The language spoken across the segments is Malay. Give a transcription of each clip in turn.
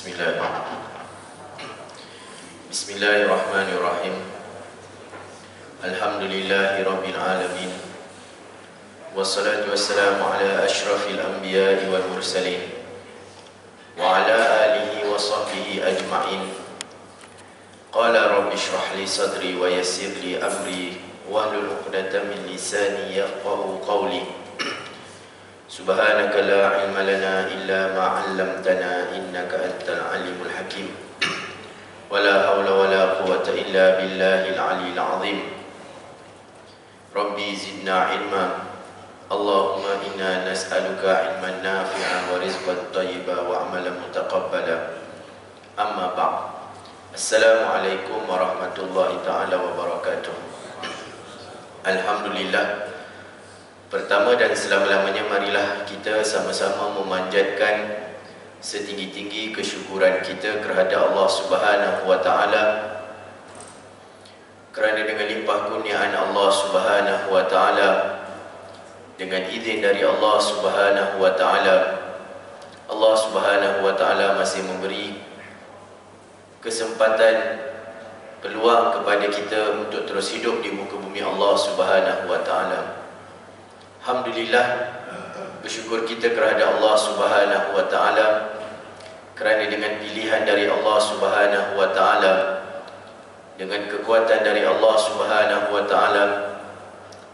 Bismillahirrahmanirrahim. Alhamdulillahi rabbil alamin. Wassalatu wassalamu ala asyrafil anbiya'i wal mursalin wa ala alihi wa sahbihi ajma'in. Qala rabbi shrah li sadri wa yassir li amri wahlul 'uqdatam min lisani yafqahu qawli. Subhanaka la ilma lana illa ma 'allamtana innaka antal alimul hakim. Wala hawla wala quwwata illa billahil aliyyil azim. Rabbi zidna ilma. Allahumma inna nas'aluka ilman nafi'an wa rizqan thayyiban wa amalan mutaqabbala. Amma ba'd. Assalamualaikum warahmatullahi taala wabarakatuh. Alhamdulillah. Pertama dan selama-lamanya marilah kita sama-sama memanjatkan setinggi-tinggi kesyukuran kita kepada Allah Subhanahu wa taala, kerana dengan limpah kurniaan Allah Subhanahu wa taala, dengan izin dari Allah Subhanahu wa taala, Allah Subhanahu wa taala masih memberi kesempatan, peluang kepada kita untuk terus hidup di muka bumi Allah Subhanahu wa taala. Alhamdulillah, bersyukur kita kepada Allah Subhanahu wa taala kerana dengan pilihan dari Allah Subhanahu wa taala, dengan kekuatan dari Allah Subhanahu wa taala,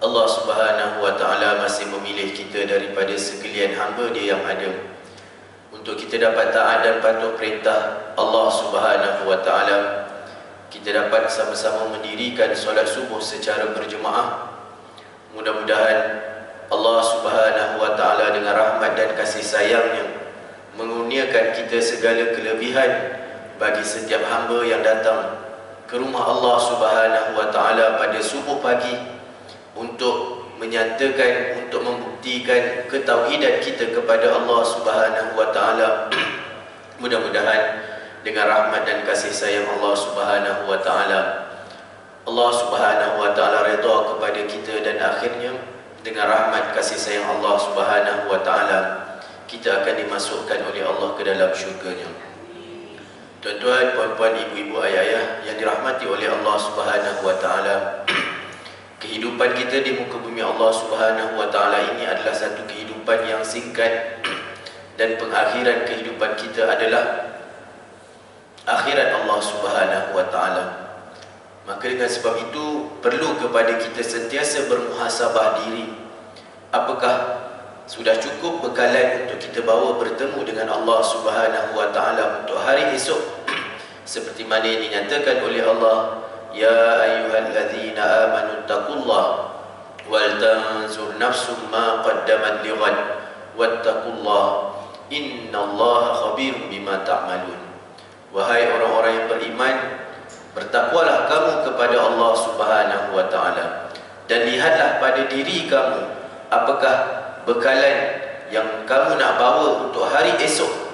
Allah Subhanahu wa taala masih memilih kita daripada sekalian hamba Dia yang ada untuk kita dapat taat dan patuh perintah Allah Subhanahu wa taala. Kita dapat sama-sama mendirikan solat subuh secara berjemaah. Mudah-mudahan Allah Subhanahu wa taala dengan rahmat dan kasih sayangnya mengurniakan kita segala kelebihan bagi setiap hamba yang datang ke rumah Allah Subhanahu wa taala pada subuh pagi untuk menyatakan, untuk membuktikan ketauhidan kita kepada Allah Subhanahu wa taala. Mudah-mudahan dengan rahmat dan kasih sayang Allah Subhanahu wa taala, Allah Subhanahu wa taala redha kepada kita dan akhirnya dengan rahmat kasih sayang Allah Subhanahu wa taala kita akan dimasukkan oleh Allah ke dalam syurga-Nya. Tuan-tuan, puan-puan, ibu-ibu, ayah-ayah yang dirahmati oleh Allah Subhanahu wa taala, kehidupan kita di muka bumi Allah Subhanahu wa taala ini adalah satu kehidupan yang singkat, dan pengakhiran kehidupan kita adalah akhirat Allah Subhanahu wa taala. Maka dengan sebab itu perlu kepada kita sentiasa bermuhasabah diri. Apakah sudah cukup bekalan untuk kita bawa bertemu dengan Allah Subhanahu wa taala untuk hari esok? Seperti mana yang dinyatakan oleh Allah, ya ayyuhallazina amanu taqullah wal tanzur nafsum ma qaddamat lighad wattaqullah innallaha khabirum bima ta'malun. Wahai orang-orang yang beriman, bertakwalah kamu kepada Allah Subhanahu wa taala dan lihatlah pada diri kamu apakah bekalan yang kamu nak bawa untuk hari esok.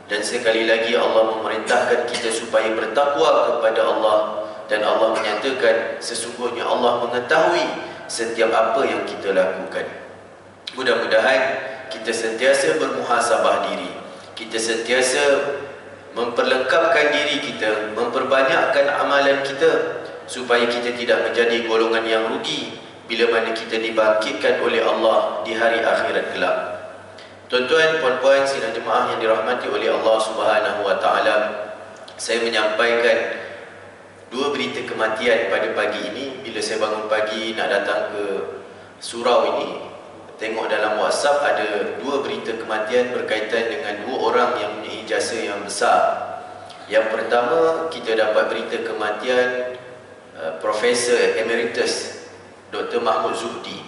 Dan sekali lagi Allah memerintahkan kita supaya bertakwa kepada Allah, dan Allah menyatakan sesungguhnya Allah mengetahui setiap apa yang kita lakukan. Mudah-mudahan kita sentiasa bermuhasabah diri, kita sentiasa memperlengkapkan diri kita, memperbanyakkan amalan kita supaya kita tidak menjadi golongan yang rugi bila mana kita dibangkitkan oleh Allah di hari akhirat kelak. Tuan-tuan, puan-puan, sidang jemaah yang dirahmati oleh Allah Subhanahu wa taala, saya menyampaikan dua berita kematian pada pagi ini. Bila saya bangun pagi nak datang ke surau ini, tengok dalam WhatsApp ada dua berita kematian berkaitan dengan dua orang yang mempunyai jasa yang besar. Yang pertama, kita dapat berita kematian Profesor Emeritus Dr. Mahmud Zuhdi,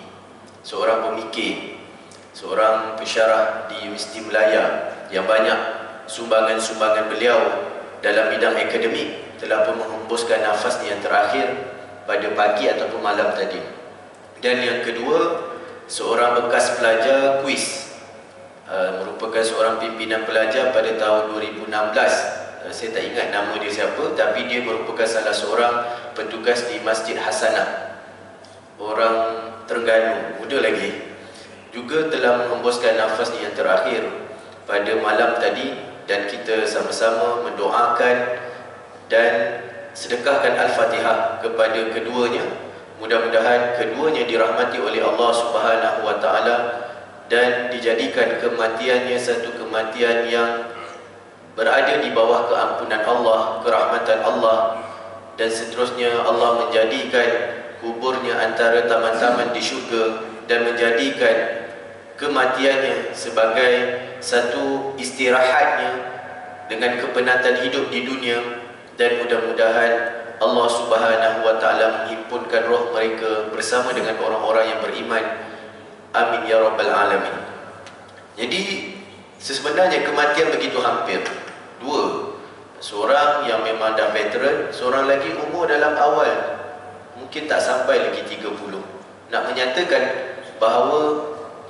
seorang pemikir, seorang pensyarah di Universiti Melaya yang banyak sumbangan-sumbangan beliau dalam bidang akademik telah pun menghembuskan nafasnya yang terakhir pada pagi ataupun malam tadi. Dan yang kedua, seorang bekas pelajar kuis, merupakan seorang pimpinan pelajar pada tahun 2016. Saya tak ingat nama dia siapa, tapi dia merupakan salah seorang petugas di Masjid Hasanah, orang Terengganu, muda lagi, juga telah menghembuskan nafasnya yang terakhir pada malam tadi dan kita sama-sama mendoakan dan sedekahkan Al-Fatihah kepada keduanya. Mudah-mudahan keduanya dirahmati oleh Allah Subhanahu wa taala dan dijadikan kematiannya satu kematian yang berada di bawah keampunan Allah, kerahmatan Allah, dan seterusnya Allah menjadikan kuburnya antara taman-taman di syurga dan menjadikan kematiannya sebagai satu istirahatnya dengan kepenatan hidup di dunia. Dan mudah-mudahan Allah Subhanahu wa taala menghimpunkan roh mereka bersama dengan orang-orang yang beriman. Amin ya rabbal alamin. Jadi sebenarnya kematian begitu hampir. Dua, seorang yang memang dah veteran, seorang lagi umur dalam awal, mungkin tak sampai lagi 30. Nak menyatakan bahawa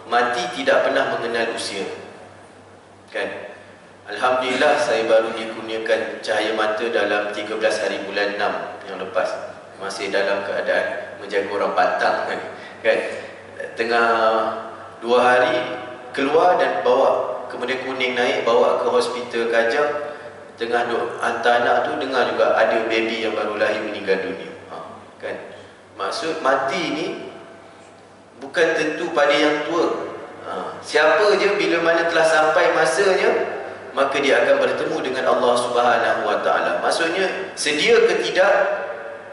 mati tidak pernah mengenal usia, kan? Alhamdulillah saya baru dikurniakan cahaya mata dalam 13 hari bulan 6 yang lepas. Masih dalam keadaan menjaga orang batang, kan? Tengah 2 hari keluar dan bawa, kemudian kuning naik, bawa ke hospital Kajang. Tengah hantar anak tu, dengar juga ada baby yang baru lahir meninggal dunia. Kan? Maksud mati ni bukan tentu pada yang tua. Siapa je bila mana telah sampai masanya, maka dia akan bertemu dengan Allah Subhanahu wa taala. Maksudnya sedia ke tidak,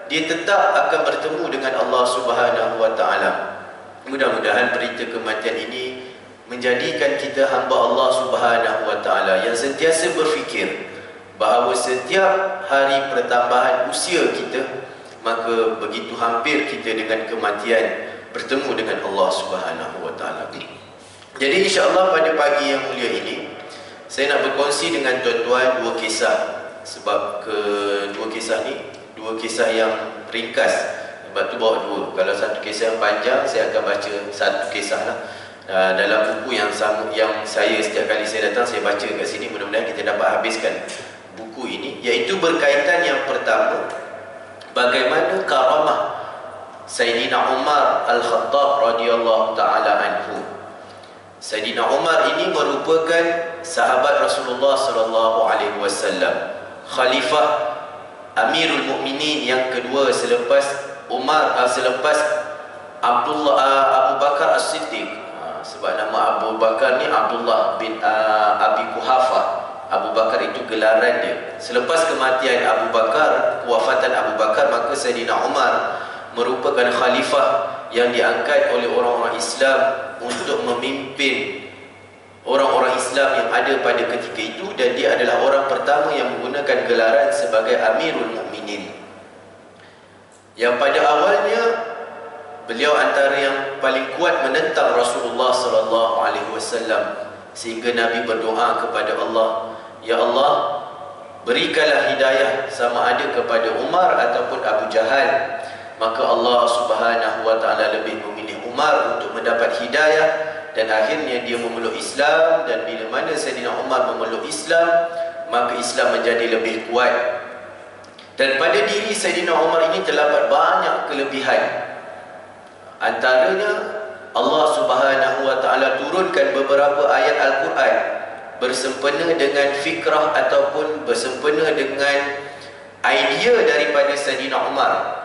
dia tetap akan bertemu dengan Allah Subhanahu wa taala. Mudah-mudahan berita kematian ini menjadikan kita hamba Allah Subhanahu wa taala yang sentiasa berfikir bahawa setiap hari pertambahan usia kita, maka begitu hampir kita dengan kematian bertemu dengan Allah Subhanahu wa taala. Jadi insya-Allah pada pagi yang mulia ini saya nak berkongsi dengan tuan-tuan dua kisah. Sebab kedua kisah ni dua kisah yang ringkas. Sebab tu bawa dua. Kalau satu kisah yang panjang, saya akan baca satu kisah lah. Dalam buku yang sama, yang saya setiap kali saya datang saya baca kat sini. Mudah-mudahan kita dapat habiskan buku ini. Iaitu berkaitan yang pertama, bagaimana karamah Sayyidina Umar Al-Khattab radhiyallahu ta'ala anhu. Sayyidina Umar ini merupakan sahabat Rasulullah sallallahu alaihi wasallam, khalifah Amirul Mukminin yang kedua selepas selepas Abu Bakar As-Siddiq. Sebab nama Abu Bakar ni Abdullah bin Abi Quhafah. Abu Bakar itu gelaran dia. Selepas kematian Abu Bakar, kewafatan Abu Bakar, maka Sayyidina Umar merupakan khalifah yang diangkat oleh orang-orang Islam untuk memimpin orang-orang Islam yang ada pada ketika itu, dan dia adalah orang pertama yang menggunakan gelaran sebagai Amirul Mukminin. Yang pada awalnya beliau antara yang paling kuat menentang Rasulullah sallallahu alaihi wasallam, sehingga Nabi berdoa kepada Allah, ya Allah, berikanlah hidayah sama ada kepada Umar ataupun Abu Jahal. Maka Allah Subhanahu wa taala lebih memilih Umar untuk mendapat hidayah, dan akhirnya dia memeluk Islam. Dan bila mana Sayyidina Umar memeluk Islam, maka Islam menjadi lebih kuat. Dan pada diri Sayyidina Umar ini terdapat banyak kelebihan. Antaranya Allah Subhanahu wa taala turunkan beberapa ayat Al-Quran bersempena dengan fikrah ataupun bersempena dengan idea daripada Sayyidina Umar.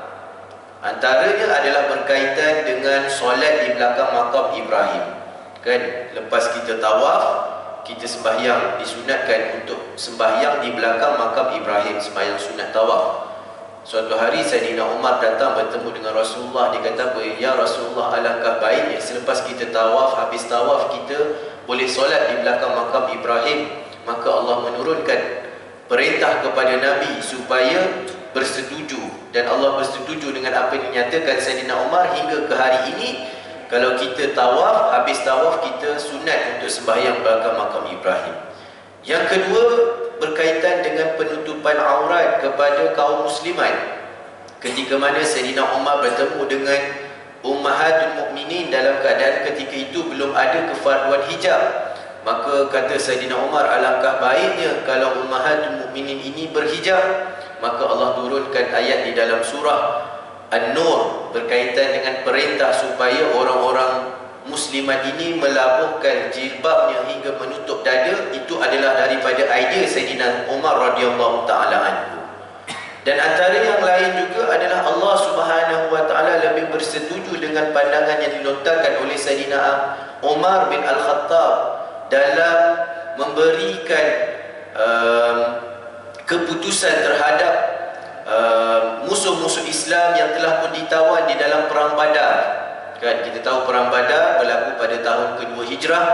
Antaranya adalah berkaitan dengan solat di belakang makam Ibrahim. Kan, lepas kita tawaf, kita sembahyang, disunatkan untuk sembahyang di belakang makam Ibrahim, sembahyang sunat tawaf. Suatu hari Sayyidina Umar datang bertemu dengan Rasulullah. Dia kata apa? Ya Rasulullah, alangkah baiknya selepas kita tawaf, habis tawaf kita boleh solat di belakang makam Ibrahim. Maka Allah menurunkan perintah kepada Nabi supaya bersetuju, dan Allah bersetuju dengan apa yang dinyatakan Sayyidina Umar. Hingga ke hari ini, kalau kita tawaf, habis tawaf kita sunat untuk sembahyang belakang makam Ibrahim. Yang kedua, berkaitan dengan penutupan aurat kepada kaum muslimat. Ketika mana Sayyidina Umar bertemu dengan Ummahatul Mukminin dalam keadaan ketika itu belum ada kefarduan hijab, maka kata Sayyidina Umar, alangkah baiknya kalau Ummahatul Mukminin ini berhijab. Maka Allah turunkan ayat di dalam surah An-Nur berkaitan dengan perintah supaya orang-orang muslimat ini melabuhkan jilbabnya hingga menutup dada, itu adalah daripada idea Sayyidina Umar radhiyallahu taala anhu. Dan antara yang lain juga adalah Allah Subhanahu wa taala lebih bersetuju dengan pandangan yang dilontarkan oleh Sayyidina Umar bin Al-Khattab dalam memberikan keputusan terhadap musuh-musuh Islam yang telah pun ditawan di dalam perang Badar. Kan kita tahu perang Badar berlaku pada tahun kedua Hijrah,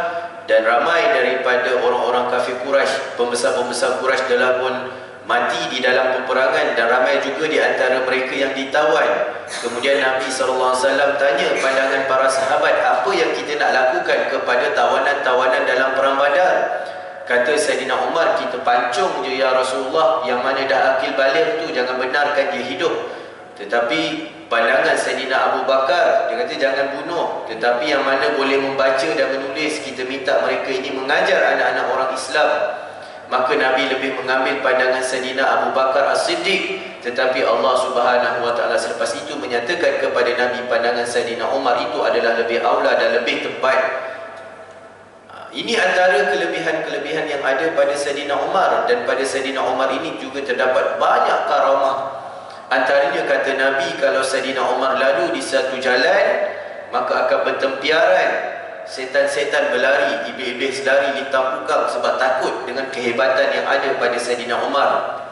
dan ramai daripada orang-orang kafir Quraisy, pembesar-pembesar Quraisy telah pun mati di dalam peperangan, dan ramai juga di antara mereka yang ditawan. Kemudian Nabi SAW tanya pandangan para sahabat, apa yang kita nak lakukan kepada tawanan-tawanan dalam perang Badar? Kata Sayyidina Umar, kita pancung je ya Rasulullah, yang mana dah akil baligh tu jangan benarkan dia hidup. Tetapi pandangan Sayyidina Abu Bakar, dia kata jangan bunuh, tetapi yang mana boleh membaca dan menulis, kita minta mereka ini mengajar anak-anak orang Islam. Maka Nabi lebih mengambil pandangan Sayyidina Abu Bakar As-Siddiq, tetapi Allah Subhanahu wa taala selepas itu menyatakan kepada Nabi pandangan Sayyidina Umar itu adalah lebih aula dan lebih tepat. Ini antara kelebihan-kelebihan yang ada pada Sayyidina Umar, dan pada Sayyidina Umar ini juga terdapat banyak karamah. Antaranya kata Nabi, kalau Sayyidina Umar lalu di satu jalan, maka akan bertempiaran, setan-setan berlari, iblis-iblis lari lintang pukang sebab takut dengan kehebatan yang ada pada Sayyidina Umar.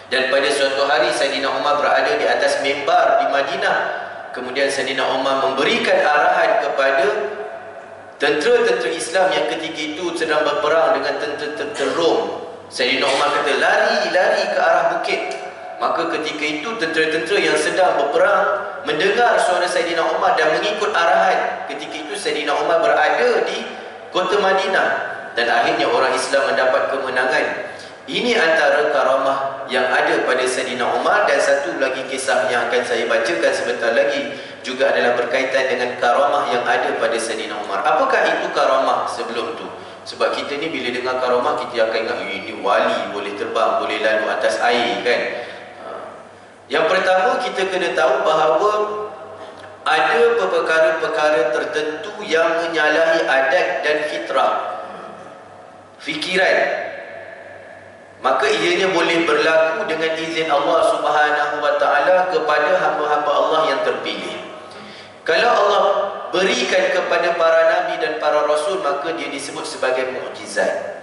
Dan pada suatu hari Sayyidina Umar berada di atas mimbar di Madinah. Kemudian Sayyidina Umar memberikan arahan kepada tentera-tentera Islam yang ketika itu sedang berperang dengan tentera-tentera Rom. Sayyidina Umar kata, lari ke arah bukit. Maka ketika itu tentera-tentera yang sedang berperang mendengar suara Sayyidina Umar dan mengikut arahan. Ketika itu Sayyidina Umar berada di kota Madinah, dan akhirnya orang Islam mendapat kemenangan. Ini antara karamah yang ada pada Sayyidina Umar. Dan satu lagi kisah yang akan saya bacakan sebentar lagi juga adalah berkaitan dengan karamah yang ada pada Sayyidina Umar. Apakah itu karamah sebelum tu? Sebab kita ni bila dengar karamah, kita akan ingat ini wali, boleh terbang, boleh lalu atas air kan. Yang pertama, kita kena tahu bahawa ada perkara-perkara tertentu yang menyalahi adat dan fitrah, fikiran, maka ianya boleh berlaku dengan izin Allah Subhanahu wa taala kepada hamba-hamba Allah yang terpilih. Kalau Allah berikan kepada para nabi dan para rasul, maka dia disebut sebagai mukjizat.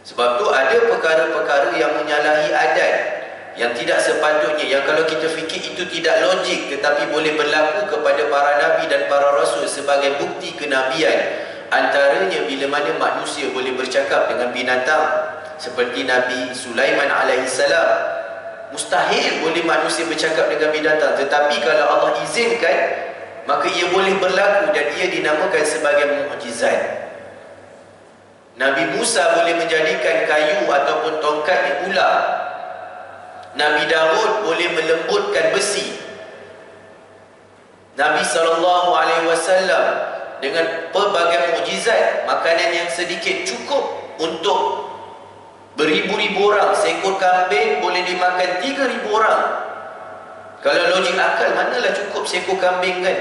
Sebab tu ada perkara-perkara yang menyalahi adat, yang tidak sepatutnya, yang kalau kita fikir itu tidak logik, tetapi boleh berlaku kepada para nabi dan para rasul sebagai bukti kenabian. Antaranya bila mana manusia boleh bercakap dengan binatang, seperti Nabi Sulaiman alaihissalam. Mustahil boleh manusia bercakap dengan binatang, tetapi kalau Allah izinkan, maka ia boleh berlaku, dan ia dinamakan sebagai mukjizat. Nabi Musa boleh menjadikan kayu ataupun tongkat ular. Nabi Daud boleh melembutkan besi. Nabi SAW dengan pelbagai mukjizat, makanan yang sedikit cukup untuk beribu-ribu orang. Seekor kambing boleh dimakan 3,000 orang. Kalau logik akal, manalah cukup seekor kambing kan?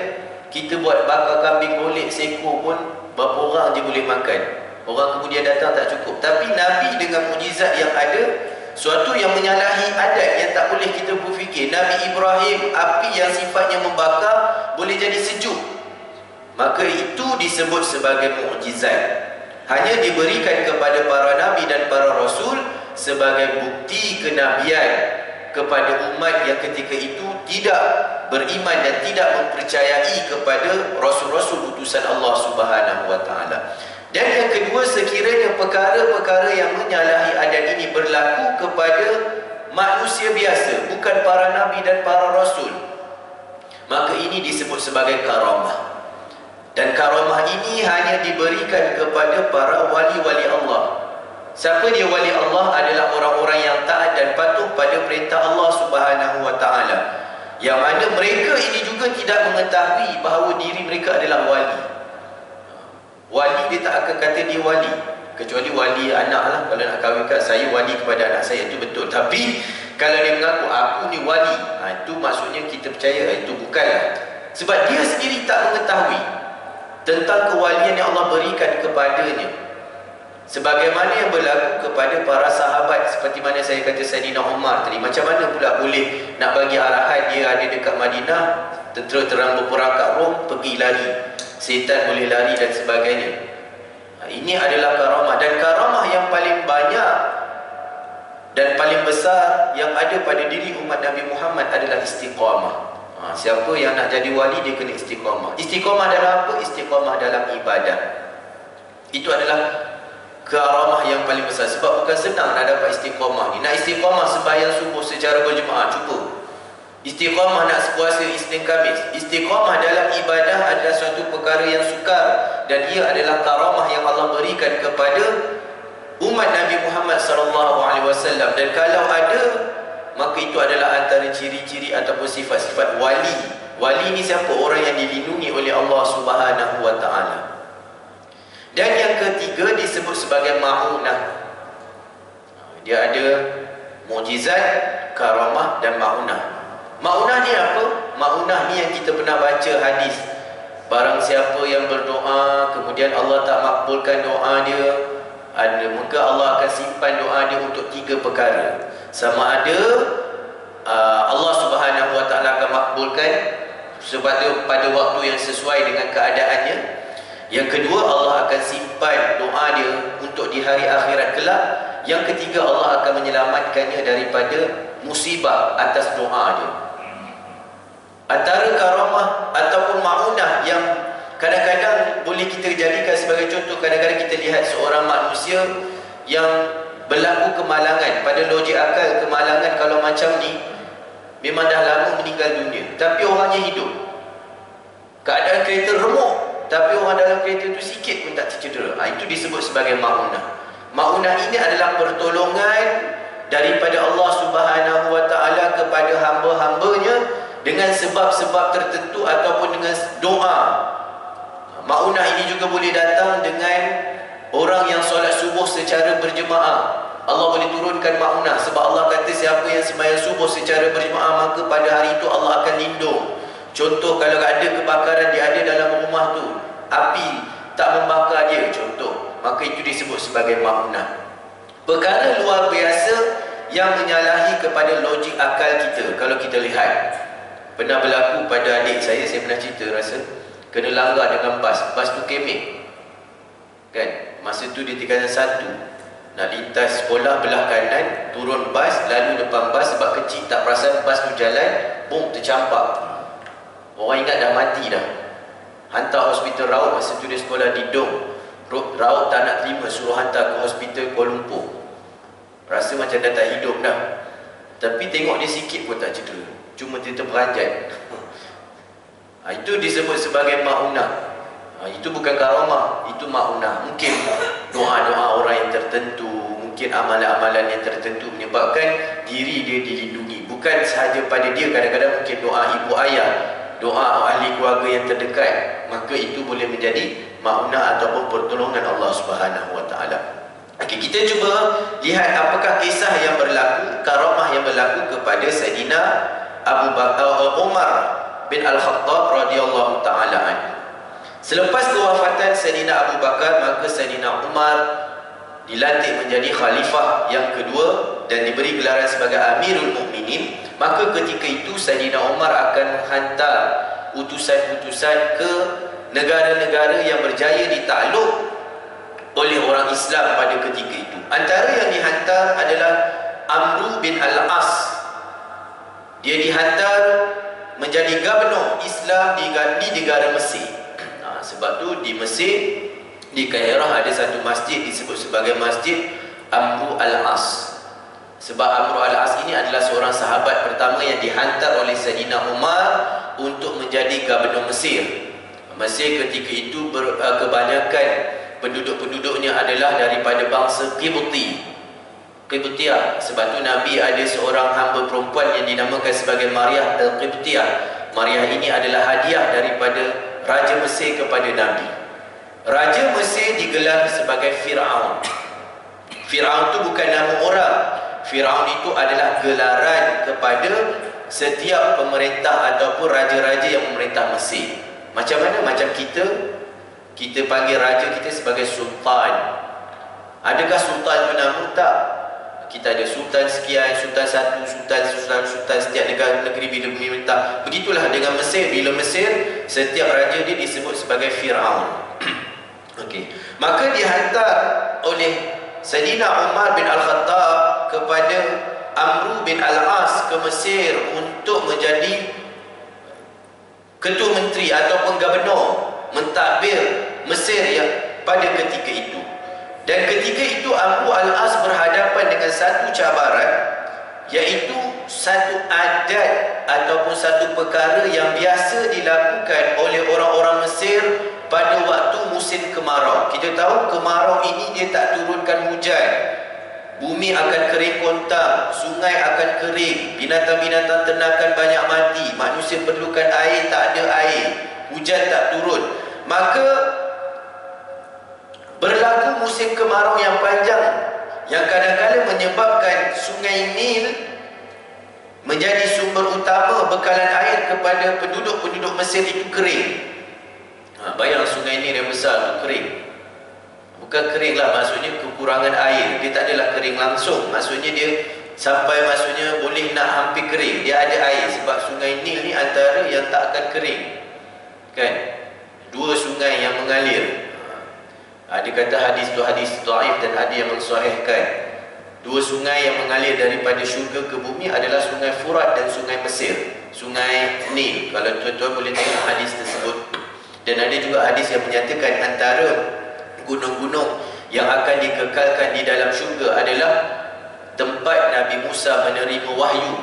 Kita buat bakar kambing golek seekor pun berapa orang je boleh makan. Orang kemudian datang tak cukup. Tapi Nabi dengan mukjizat yang ada, suatu yang menyalahi adat yang tak boleh kita berfikir. Nabi Ibrahim, api yang sifatnya membakar boleh jadi sejuk. Maka itu disebut sebagai mukjizat. Hanya diberikan kepada para nabi dan para rasul sebagai bukti kenabian kepada umat yang ketika itu tidak beriman dan tidak mempercayai kepada rasul-rasul utusan Allah Subhanahu wa taala. Dan yang kedua, sekiranya perkara-perkara yang menyalahi adat ini berlaku kepada manusia biasa, bukan para nabi dan para rasul, maka ini disebut sebagai karamah. Dan karamah ini hanya diberikan kepada para wali-wali Allah. Siapa dia wali Allah? Adalah orang-orang yang taat dan patuh pada perintah Allah Subhanahu wa taala, yang mana mereka ini juga tidak mengetahui bahawa diri mereka adalah wali. Wali dia tak akan kata dia wali, kecuali wali anak lah. Kalau nak kahwinkan, saya wali kepada anak saya, itu betul. Tapi kalau dia mengaku aku ni wali, itu maksudnya kita percaya itu bukanlah. Sebab dia sendiri tak mengetahui. tentang kewalian yang Allah berikan kepadanya, sebagaimana yang berlaku kepada para sahabat. Seperti mana saya kata Saidina Umar tadi, macam mana pula boleh nak bagi arahan dia ada dekat Madinah, tentera terang berperangkap Rom pergi lari, setan boleh lari dan sebagainya. Ini adalah karamah, dan karamah yang paling banyak dan paling besar yang ada pada diri umat Nabi Muhammad adalah istiqamah. Siapa yang nak jadi wali, dia kena istiqamah. Istiqamah dalam apa? Istiqamah dalam ibadah. Itu adalah karamah yang paling besar. Sebab bukan senang nak dapat istiqamah ni. Nak istiqamah sembahyang subuh secara berjemaah, cuba. Istiqamah nak puasa Isnin Khamis. Istiqamah dalam ibadah adalah suatu perkara yang sukar, dan ia adalah karamah yang Allah berikan kepada umat Nabi Muhammad SAW. Dan kalau ada, maka itu adalah antara ciri-ciri ataupun sifat-sifat wali. Wali ni siapa? Orang yang dilindungi oleh Allah Subhanahu wa Ta'ala. Dan yang ketiga disebut sebagai ma'unah. Dia ada mukjizat, karamah dan ma'unah. Ma'unah ni apa? Ma'unah ni yang kita pernah baca hadis, barang siapa yang berdoa kemudian Allah tak makbulkan doa dia, maka Allah akan simpan doa dia untuk 3 perkara. Sama ada Allah Subhanahu wa Ta'ala akan makbulkan sebab pada waktu yang sesuai dengan keadaannya. Yang kedua, Allah akan simpan doa dia untuk di hari akhirat kelak. Yang ketiga, Allah akan menyelamatkannya daripada musibah atas doa dia. Antara karamah ataupun ma'unah yang kadang-kadang boleh kita jadikan sebagai contoh, kadang-kadang kita lihat seorang manusia yang berlaku kemalangan. Pada logik akal, kemalangan kalau macam ni memang dah lama meninggal dunia, tapi orangnya hidup. Keadaan kereta remuk, tapi orang dalam kereta itu sikit pun tak tercedera. Itu disebut sebagai ma'unah. Ma'unah ini adalah pertolongan daripada Allah Subhanahu wa Ta'ala kepada hamba-hambanya dengan sebab-sebab tertentu ataupun dengan doa. Ma'unah ini juga boleh datang dengan orang yang solat subuh secara berjemaah. Allah boleh turunkan ma'unah sebab Allah kata siapa yang sembahyang subuh secara berjemaah, maka pada hari itu Allah akan lindung. Contoh, kalau ada kebakaran dia ada dalam rumah tu, api tak membakar dia, contoh, maka itu disebut sebagai ma'unah. Perkara luar biasa yang menyalahi kepada logik akal kita. Kalau kita lihat, pernah berlaku pada adik saya pernah cerita, rasa kena langgar dengan bas tu kemek kan. Masa tu di tingkatan 1 nak lintas sekolah belah kanan, turun bas, lalu depan bas sebab kecil tak perasan bas tu jalan, boom, tercampak. Orang ingat dah mati dah, hantar hospital Raut. Masa tu dia sekolah di Dom, Raut tak nak terima, suruh hantar ke hospital Kuala Lumpur. Rasa macam dah tak hidup dah, tapi tengok dia sikit pun tak cedera, cuma dia terperanjat. Itu disebut sebagai ma'unah. Itu bukan karamah, itu ma'unah. Mungkin doa-doa orang yang tertentu, mungkin amalan-amalan yang tertentu menyebabkan diri dia dilindungi. Bukan sahaja pada dia, kadang-kadang mungkin doa ibu ayah, doa ahli keluarga yang terdekat, maka itu boleh menjadi ma'unah ataupun pertolongan Allah Subhanahu wa Ta'ala. Okay, kita cuba lihat apakah kisah yang berlaku, karamah yang berlaku kepada Saidina Umar bin Al-Khattab radhiyallahu ta'ala anhu. Selepas kewafatan Saidina Abu Bakar, maka Saidina Umar dilantik menjadi khalifah yang kedua dan diberi gelaran sebagai Amirul Mukminin. Maka ketika itu Saidina Umar akan menghantar utusan-utusan ke negara-negara yang berjaya ditakluk oleh orang Islam pada ketika itu. Antara yang dihantar adalah Amr bin Al-As. Dia dihantar menjadi gubernur Islam di negara Mesir. Sebab tu di Mesir, di Kairah ada satu masjid disebut sebagai Masjid Amr Al-As. Sebab Amr Al-As ini adalah seorang sahabat pertama yang dihantar oleh Saidina Umar untuk menjadi gubernur Mesir. Mesir ketika itu kebanyakan penduduk-penduduknya adalah daripada bangsa Qibtiyah. Sebab tu Nabi ada seorang hamba perempuan yang dinamakan sebagai Maryah Al-Qibtiyah. Maryah ini adalah hadiah daripada Raja Mesir kepada Nabi. Raja Mesir digelar sebagai Fir'aun. Fir'aun itu bukan nama orang. Fir'aun itu adalah gelaran kepada setiap pemerintah ataupun raja-raja yang memerintah Mesir. Macam mana? Macam kita Kita panggil raja kita sebagai sultan. Adakah sultan menang? Tak. Kita ada sultan sekian, sultan satu, sultan setiap negeri bila memerintah. Begitulah dengan Mesir. Bila Mesir, setiap raja dia disebut sebagai Fir'aun. Okey. Maka dihantar oleh Sayyidina Umar bin Al-Khattab kepada Amru bin Al-As ke Mesir untuk menjadi ketua menteri ataupun gubernur mentadbir Mesir yang pada ketika itu. Dan ketika itu Amru Al-As berhadapan dengan satu cabaran, iaitu satu adat ataupun satu perkara yang biasa dilakukan oleh orang-orang Mesir pada waktu musim kemarau. Kita tahu kemarau ini dia tak turunkan hujan, bumi akan kering kontang, sungai akan kering, binatang-binatang ternakan banyak mati, manusia perlukan air, tak ada air, hujan tak turun. Maka berlaku musim kemarau yang panjang yang kadang-kadang menyebabkan sungai Nil menjadi sumber utama bekalan air kepada penduduk-penduduk Mesir itu kering. Bayang sungai Nil yang besar itu kering. Bukan kering lah, maksudnya kekurangan air. Dia tak adalah kering langsung, maksudnya dia sampai maksudnya boleh nak hampir kering. Dia ada air sebab sungai Nil ni antara yang tak akan kering, kan? Dua sungai yang mengalir. Ada kata hadis tu hadis dhaif dan ada yang mensahihkan. Dua sungai yang mengalir daripada syurga ke bumi adalah sungai Furat dan sungai Mesir, sungai Nil. Kalau tuan-tuan boleh tengok hadis tersebut. Dan ada juga hadis yang menyatakan antara gunung-gunung yang akan dikekalkan di dalam syurga adalah tempat Nabi Musa menerima wahyu,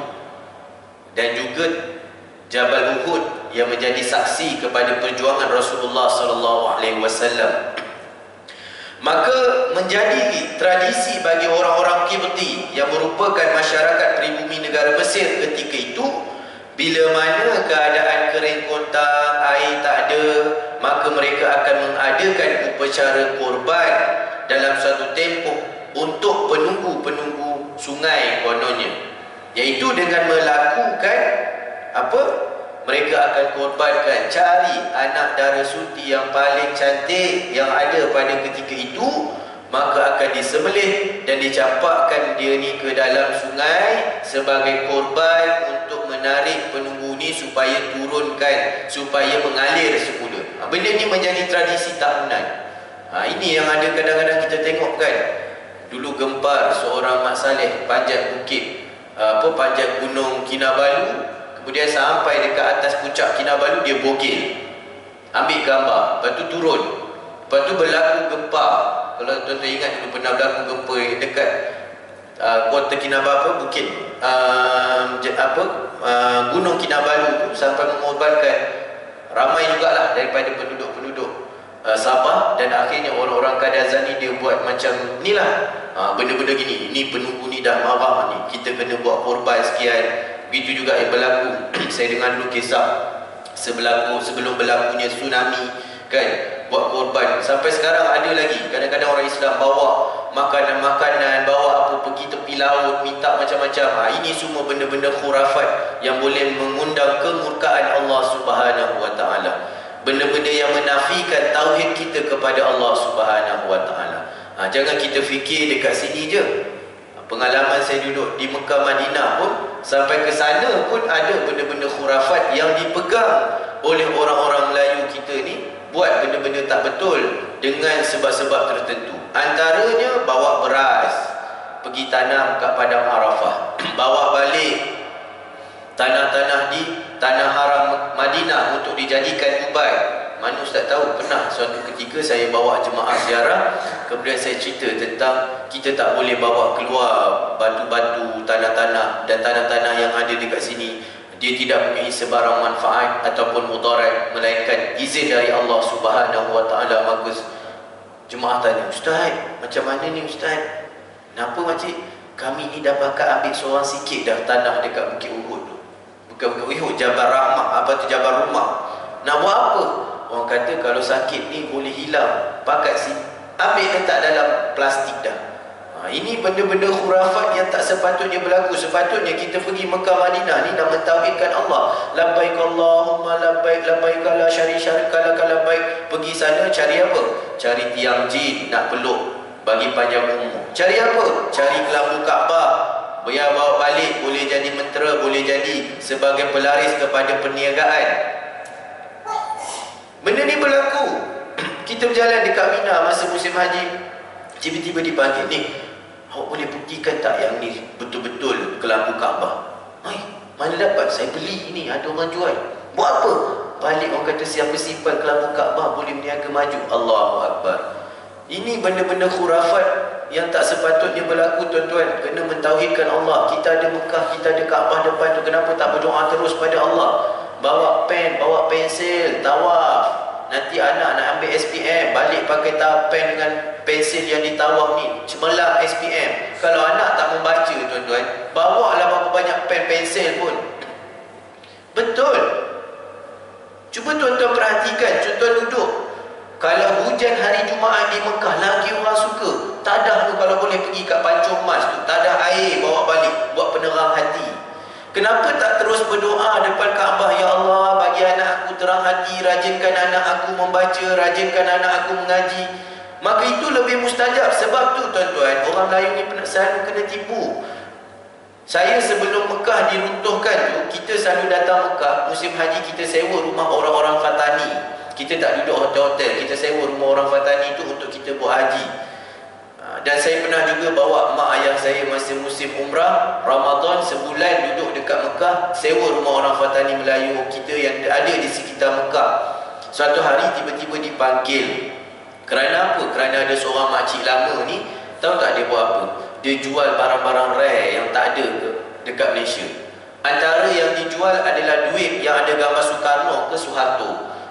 dan juga Jabal Uhud yang menjadi saksi kepada perjuangan Rasulullah SAW. Maka menjadi tradisi bagi orang-orang Qibti yang merupakan masyarakat pribumi negara Mesir ketika itu, bila mana keadaan kering kontang, air tak ada, maka mereka akan mengadakan upacara korban dalam satu tempoh untuk penunggu-penunggu sungai kononnya, iaitu dengan melakukan apa? Mereka akan korbankan, cari anak dara suti yang paling cantik yang ada pada ketika itu, maka akan disembelih dan dicampakkan dia ni ke dalam sungai sebagai korban untuk menarik penunggu ni supaya turunkan, supaya mengalir semula. Benda ni menjadi tradisi tahunan. Ini yang ada kadang-kadang kita tengok kan. Dulu gempar seorang Mak Saleh panjat bukit, panjat gunung Kinabalu. Kemudian sampai dekat atas puncak Kinabalu, dia bogel, ambil gambar, lepas tu turun, lepas tu berlaku gempa. Kalau tuan-tuan ingat dulu pernah berlaku gempa dekat kota Kinabalu, bukit gunung Kinabalu tu, sampai mengorbankan ramai jugalah daripada penduduk-penduduk Sabah. Dan akhirnya orang-orang Kadazan ni dia buat macam ni lah, benda-benda gini, ni penunggu ni dah marah ni, kita kena buat korban sekian. Begitu juga yang berlaku saya dengar dulu kisah sebelum berlakunya tsunami kan, buat korban. Sampai sekarang ada lagi kadang-kadang orang Islam bawa makanan-makanan, bawa apa, pergi tepi laut, minta macam-macam. Ini semua benda-benda khurafat yang boleh mengundang kemurkaan Allah Subhanahu Wa Taala, benda-benda yang menafikan tauhid kita kepada Allah Subhanahu Wa Taala. Jangan kita fikir dekat sini je. Pengalaman saya duduk di Mekah Madinah pun, sampai ke sana pun ada benda-benda khurafat yang dipegang oleh orang-orang Melayu kita ni, buat benda-benda tak betul dengan sebab-sebab tertentu. Antaranya bawa beras pergi tanam kat padang Arafah, bawa balik tanah-tanah di tanah haram Madinah untuk dijadikan ubat. Mana Ustaz tahu, pernah suatu ketika saya bawa jemaah ziarah, kemudian saya cerita tentang kita tak boleh bawa keluar batu-batu, tanah-tanah dan tanah-tanah yang ada dekat sini. Dia tidak mempunyai sebarang manfaat ataupun mudarat, melainkan izin dari Allah Subhanahu Wa Taala. Maka jemaah tanya, Ustaz, macam mana ni Ustaz? Kenapa makcik? Kami ni dah bakal ambil seorang sikit dah tanah dekat Bukit Uhud tu. Bukan Bukit Uhud, Jabal Rahmah, apa tu, Jabal Rumah. Nak buat apa? Orang kata kalau sakit ni boleh hilang, pakat sini, ambil letak dalam plastik dah. Ini benda-benda khurafat yang tak sepatutnya berlaku. Sepatutnya kita pergi Mekah Madinah ni nak mentauhidkan Allah. Labbaik Allahumma labbaik, labbaik la syarika lak labbaik. Pergi sana cari apa? Cari tiang jin nak peluk, bagi panjang umur. Cari apa? Cari kelambu Kaabah, biar bawa balik, boleh jadi mentera, boleh jadi sebagai pelaris kepada perniagaan. Benda ni berlaku. Kita berjalan dekat Mina masa musim haji, tiba-tiba dipanggil, ni awak boleh buktikan tak yang ni betul-betul kelambu Kaabah? Mana dapat? Saya beli ni, ada orang jual. Buat apa? Balik orang kata siapa simpan kelambu Kaabah boleh berniaga maju. Allahu Akbar. Ini benda-benda khurafat yang tak sepatutnya berlaku, tuan-tuan. Kena mentauhidkan Allah. Kita ada Mekah, kita ada Kaabah depan tu, kenapa tak berdoa terus pada Allah? Bawa pen, bawa pensel, tawaf. Nanti anak nak ambil SPM, balik pakai pen dengan pensel yang ditawaf ni, cemerlang SPM. Kalau anak tak membaca, tuan-tuan, bawa lah berapa banyak pen pensel pun. Betul. Cuba tuan-tuan perhatikan, tuan-tuan duduk. Kalau hujan hari Jumaat di Mekah, lagi orang suka. Tadah tu kalau boleh pergi kat Pancung Mas tu, tadah air bawa balik, buat penerang hati. Kenapa tak terus berdoa depan Kaabah, ya Allah, bagi anak aku terang hati, rajinkan anak aku membaca, rajinkan anak aku mengaji. Maka itu lebih mustajab. Sebab tu tuan-tuan, orang Melayu ni selalu kena tipu. Saya sebelum Mekah diruntuhkan tu, kita selalu datang Mekah, musim haji kita sewa rumah orang-orang Fatani. Kita tak duduk hotel-hotel, kita sewa rumah orang Fatani tu untuk kita buat haji. Dan saya pernah juga bawa mak ayah saya masa musim umrah Ramadan, sebulan duduk dekat Mekah, sewa rumah orang Fatani Melayu kita yang ada di sekitar Mekah. Suatu hari tiba-tiba dipanggil. Kerana apa? Kerana ada seorang makcik lama ni, tahu tak dia buat apa? Dia jual barang-barang rare yang tak ada dekat Malaysia. Antara yang dijual adalah duit yang ada gambar Soekarno ke Soeharto.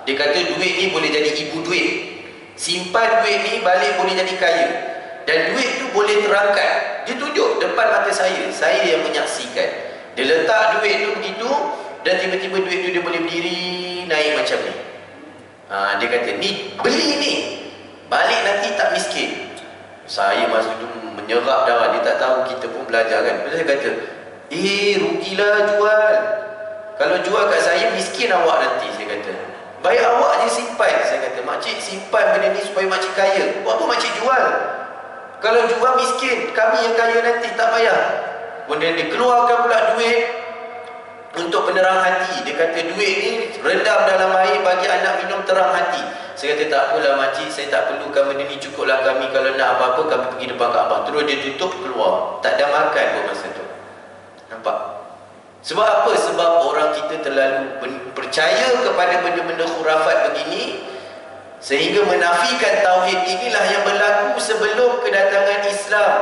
Dia kata duit ni boleh jadi ibu duit. Simpan duit ni balik boleh jadi kaya. Dan duit tu boleh terangkat. Dia tunjuk depan mata saya yang menyaksikan. Dia letak duit tu begitu, dan tiba-tiba duit tu dia boleh berdiri naik macam ni. Dia kata, ni beli ni, balik nanti tak miskin. Saya masa tu menyerap darah. Dia tak tahu kita pun belajar kan. Saya kata, rugilah jual. Kalau jual kat saya, miskin awak nanti. Saya kata, baik awak je simpan. Saya kata, makcik simpan benda ni supaya makcik kaya. Buat apa makcik jual? Kalau jual miskin, kami yang kaya nanti, tak payah. Kemudian dia keluarkan pula duit untuk penerang hati. Dia kata duit ni rendam dalam air, bagi anak minum terang hati. Saya kata tak apalah makcik, saya tak perlukan benda ni, cukuplah kami kalau nak apa-apa kami pergi depan Kaabah. Terus dia tutup, keluar. Tak ada makan pun masa tu. Nampak? Sebab apa? Sebab orang kita terlalu percaya kepada benda-benda khurafat begini, sehingga menafikan tauhid. Inilah yang berlaku sebelum kedatangan Islam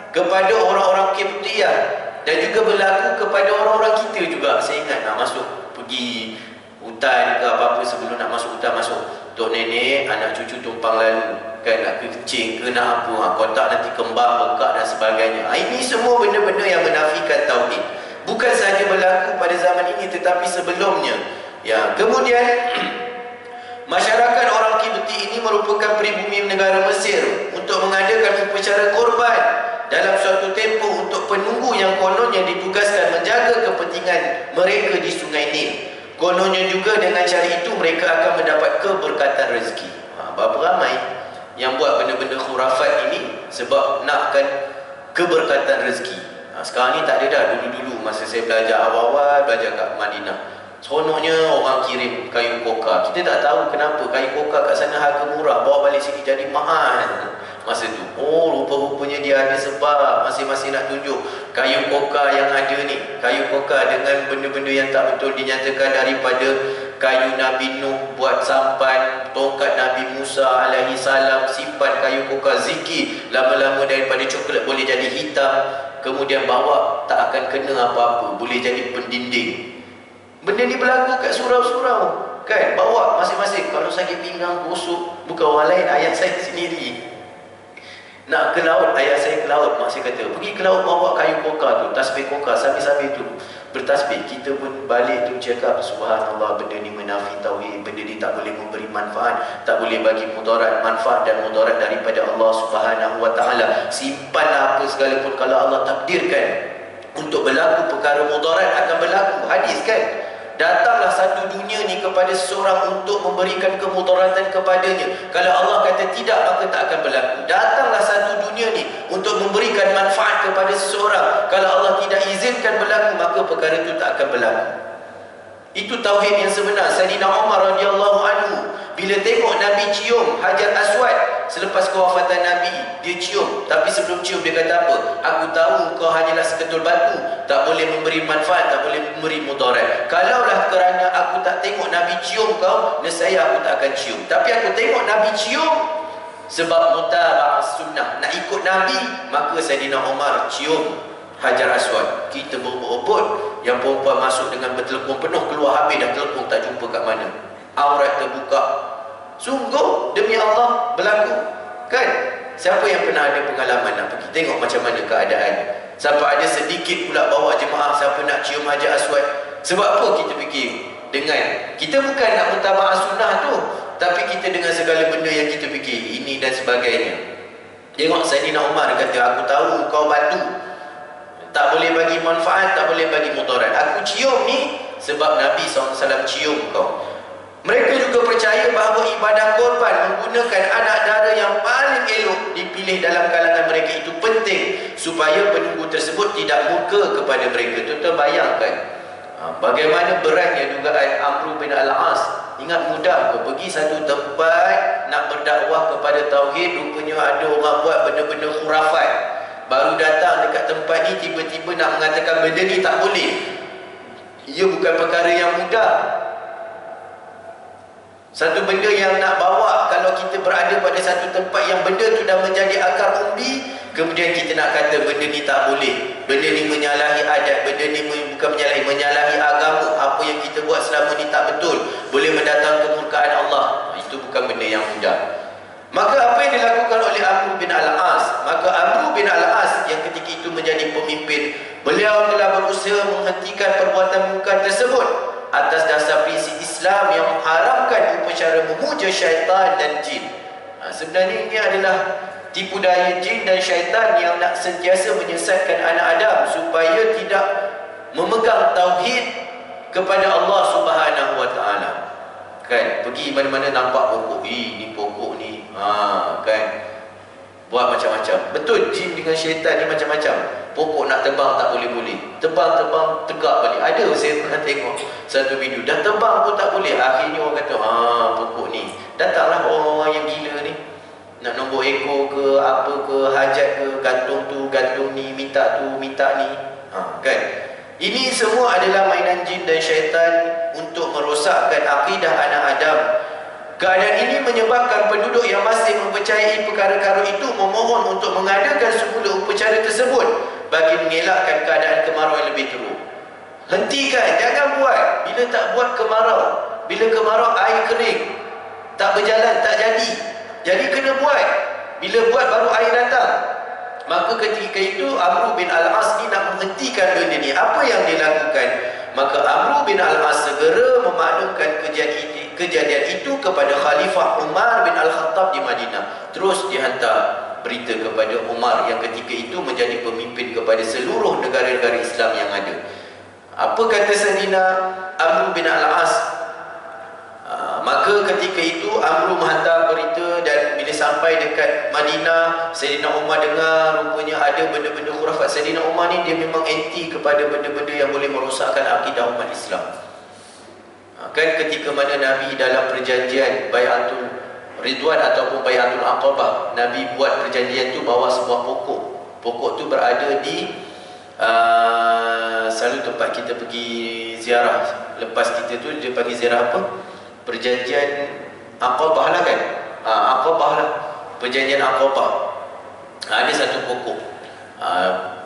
kepada orang-orang Qibtiyah, dan juga berlaku kepada orang-orang kita juga. Saya ingat nak masuk pergi hutan ke apa-apa, sebelum nak masuk hutan, masuk tok nenek, anak cucu tumpang lalu kan, nak kencing ke nak apa, kotak nanti kembar, bengkak dan sebagainya. Ini semua benda-benda yang menafikan tauhid. Bukan sahaja berlaku pada zaman ini, tetapi sebelumnya. Ya, kemudian masyarakat orang Qibti ini merupakan pribumi negara Mesir untuk mengadakan upacara korban dalam suatu tempoh untuk penunggu yang kononnya ditugaskan menjaga kepentingan mereka di Sungai Nil. Kononnya juga dengan cara itu mereka akan mendapat keberkatan rezeki. Berapa ramai yang buat benda-benda khurafat ini sebab nakkan keberkatan rezeki. Sekarang ni tak ada dah. Dulu-dulu masa saya belajar awal-awal, belajar kat Madinah, seronoknya orang kirim kayu kokar. Kita tak tahu kenapa kayu kokar kat sana harga murah, bawa balik sini jadi mahal masa tu. Rupa-rupanya dia ada sebab. Masing-masing nak tunjuk kayu kokar yang ada ni, kayu kokar dengan benda-benda yang tak betul dinyatakan daripada kayu Nabi Nuh buat sampan, tongkat Nabi Musa alaihi salam simpan kayu kokar, zikir lama-lama daripada coklat boleh jadi hitam, kemudian bawa tak akan kena apa-apa, boleh jadi pendinding. Benda ni berlaku kat surau-surau kan, bawa masing-masing. Kalau sakit pinggang, gosok, bukan orang lain, ayah saya sendiri. Nak ke laut, ayah saya ke laut, mak saya kata pergi ke laut, bawa kayu kokar tu, tasbih kokar, sambil-sambil tu bertasbih. Kita pun balik tu cakap, subhanallah, benda ni menafi tauhid, benda ni tak boleh memberi manfaat, tak boleh bagi mudarat, manfaat dan mudarat daripada Allah Subhanahu wa taala. Simpanlah apa sekalipun, kalau Allah takdirkan untuk berlaku perkara mudarat akan berlaku. Hadis kan, Datanglah satu dunia ni kepada seseorang untuk memberikan kemudaratan kepadanya. Kalau Allah kata tidak, maka tak akan berlaku. Datanglah satu dunia ni untuk memberikan manfaat kepada seseorang. Kalau Allah tidak izinkan berlaku, maka perkara itu tak akan berlaku. Itu tauhid yang sebenar. Sayyidina Umar radhiyallahu anhu bila tengok Nabi cium Hajar Aswad selepas kewafatan Nabi, dia cium. Tapi sebelum cium dia kata apa? Aku tahu kau hanyalah seketul batu, tak boleh memberi manfaat, tak boleh memberi mudarat. Kalaulah kerana aku tak tengok Nabi cium kau, nescaya aku tak akan cium. Tapi aku tengok Nabi cium sebab mutaba'ah sunnah, nak ikut Nabi, maka Sayyidina Umar cium Hajar Aswad. Kita berebut, yang perempuan masuk dengan bertelekung penuh, keluar habis dah telekung, tak jumpa kat mana, aurat terbuka. Sungguh demi Allah berlaku, kan? Siapa yang pernah ada pengalaman nak pergi tengok macam mana keadaan? Sampai ada sedikit pula bawa jemaah siapa nak cium Hajar Aswad. Sebab apa kita fikir? Dengan kita bukan nak mutaba'ah sunnah tu, tapi kita dengan segala benda yang kita fikir ini dan sebagainya. Tengok Sayyidina Umar kata, aku tahu kau batu, tak boleh bagi manfaat, tak boleh bagi mudarat. Aku cium ni sebab Nabi SAW cium kau. Mereka juga percaya bahawa ibadah korban menggunakan anak dara yang paling elok dipilih dalam kalangan mereka itu penting supaya penunggu tersebut tidak murka kepada mereka. Tuan-tuan bayangkan bagaimana beratnya dugaan Amr bin Al-As. Ingat mudah kau pergi satu tempat nak berdakwah kepada tauhid, rupanya ada orang buat benda-benda khurafat. Baru datang dekat tempat ni tiba-tiba nak mengatakan benda ni tak boleh. Ia bukan perkara yang mudah. Satu benda yang nak bawa, kalau kita berada pada satu tempat yang benda tu dah menjadi akar umbi, kemudian kita nak kata benda ni tak boleh, benda ni menyalahi adat, benda ni bukan menyalahi agama, apa yang kita buat selama ni tak betul, boleh mendatangkan kemurkaan Allah. Itu bukan benda yang mudah. Maka apa yang dilakukan oleh Amr bin Al-As? Maka Amr bin Al-As yang ketika itu menjadi pemimpin, beliau telah berusaha menghentikan perbuatan munkar tersebut atas dasar prinsip Islam yang mengharamkan upacara memuja syaitan dan jin. Sebenarnya ini adalah tipu daya jin dan syaitan yang nak sentiasa menyesatkan anak Adam supaya tidak memegang tauhid kepada Allah Subhanahu wa taala. Kan, pergi mana-mana nampak pokok, ni pokok ni, kan, buat macam-macam. Betul, jin dengan syaitan ni macam-macam. Pokok nak tebang tak boleh-boleh, tebang-tebang tegak balik. Ada saya pernah tengok satu video, dah tebang pun tak boleh. Akhirnya orang kata, pokok ni. Datanglah orang-orang yang gila ni, nak nombor ekor ke, apa ke, hajat ke, gantung tu, gantung ni, minta tu, minta ni, kan. Ini semua adalah mainan jin dan syaitan untuk merosakkan akidah anak Adam. Keadaan ini menyebabkan penduduk yang masih mempercayai perkara-perkara itu memohon untuk mengadakan semula upacara tersebut bagi mengelakkan keadaan kemarau yang lebih teruk. Hentikan, jangan buat. Bila tak buat kemarau, bila kemarau air kering, tak berjalan, tak jadi. Jadi kena buat. Bila buat baru air datang. Maka ketika itu Amr bin Al-As ni nak menghentikan benda ni. Apa yang dia lakukan? Maka Amr bin Al-As segera memaklumkan kejadian itu kepada Khalifah Umar bin Al-Khattab di Madinah. Terus dihantar berita kepada Umar yang ketika itu menjadi pemimpin kepada seluruh negara-negara Islam yang ada. Apa kata Sayyidina Amr bin Al-As? Maka ketika itu Amr menghantar berita, dan bila sampai dekat Madinah, Sayyidina Umar dengar rupanya ada benda-benda khurafat. Sayyidina Umar ni dia memang anti kepada benda-benda yang boleh merosakkan akidah umat Islam. Kan ketika mana Nabi dalam perjanjian Bai'atul Ridwan ataupun Bai'atul Aqabah, Nabi buat perjanjian tu bawa sebuah pokok. Pokok tu berada di selalu tempat kita pergi ziarah. Lepas kita tu dia panggil ziarah apa? Perjanjian Aqabah lah kan. Aqabah lah, perjanjian Aqabah. Ada satu pokok,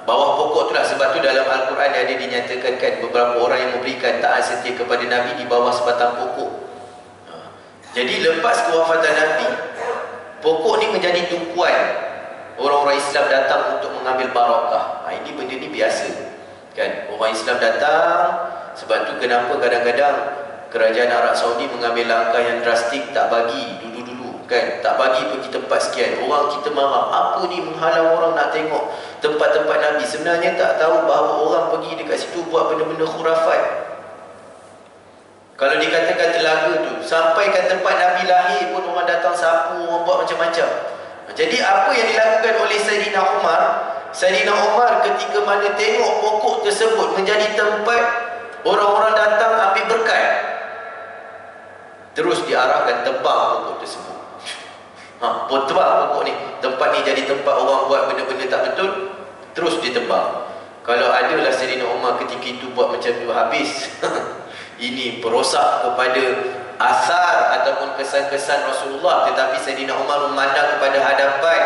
bawah pokok tu lah. Sebab tu dalam Al-Quran ada dinyatakan kan, beberapa orang yang memberikan taat setia kepada Nabi di bawah sebatang pokok. Jadi lepas kewafatan Nabi, pokok ni menjadi tumpuan orang-orang Islam datang untuk mengambil barakah. Ini benda ni biasa kan, orang Islam datang. Sebab tu kenapa kadang-kadang kerajaan Arab Saudi mengambil langkah yang drastik, tak bagi dulu-dulu kan, tak bagi pergi tempat sekian. Orang kita marah, apa ni menghalang orang nak tengok tempat-tempat Nabi. Sebenarnya tak tahu bahawa orang pergi dekat situ buat benda-benda khurafat. Kalau dikatakan telaga tu, sampai ke tempat Nabi lahir pun orang datang sapu, orang buat macam-macam. Jadi apa yang dilakukan oleh Saidina Umar? Saidina Umar ketika mana tengok pokok tersebut menjadi tempat orang-orang datang ambil berkat, terus diarahkan tebang pokok tersebut. Tebang pokok ni, tempat ni jadi tempat orang buat benda-benda tak betul, terus ditebang. Kalau adalah Saidina Umar ketika itu buat macam tu, habis. Ini perosak kepada asar ataupun kesan-kesan Rasulullah. Tetapi Saidina Umar memandang kepada hadapan,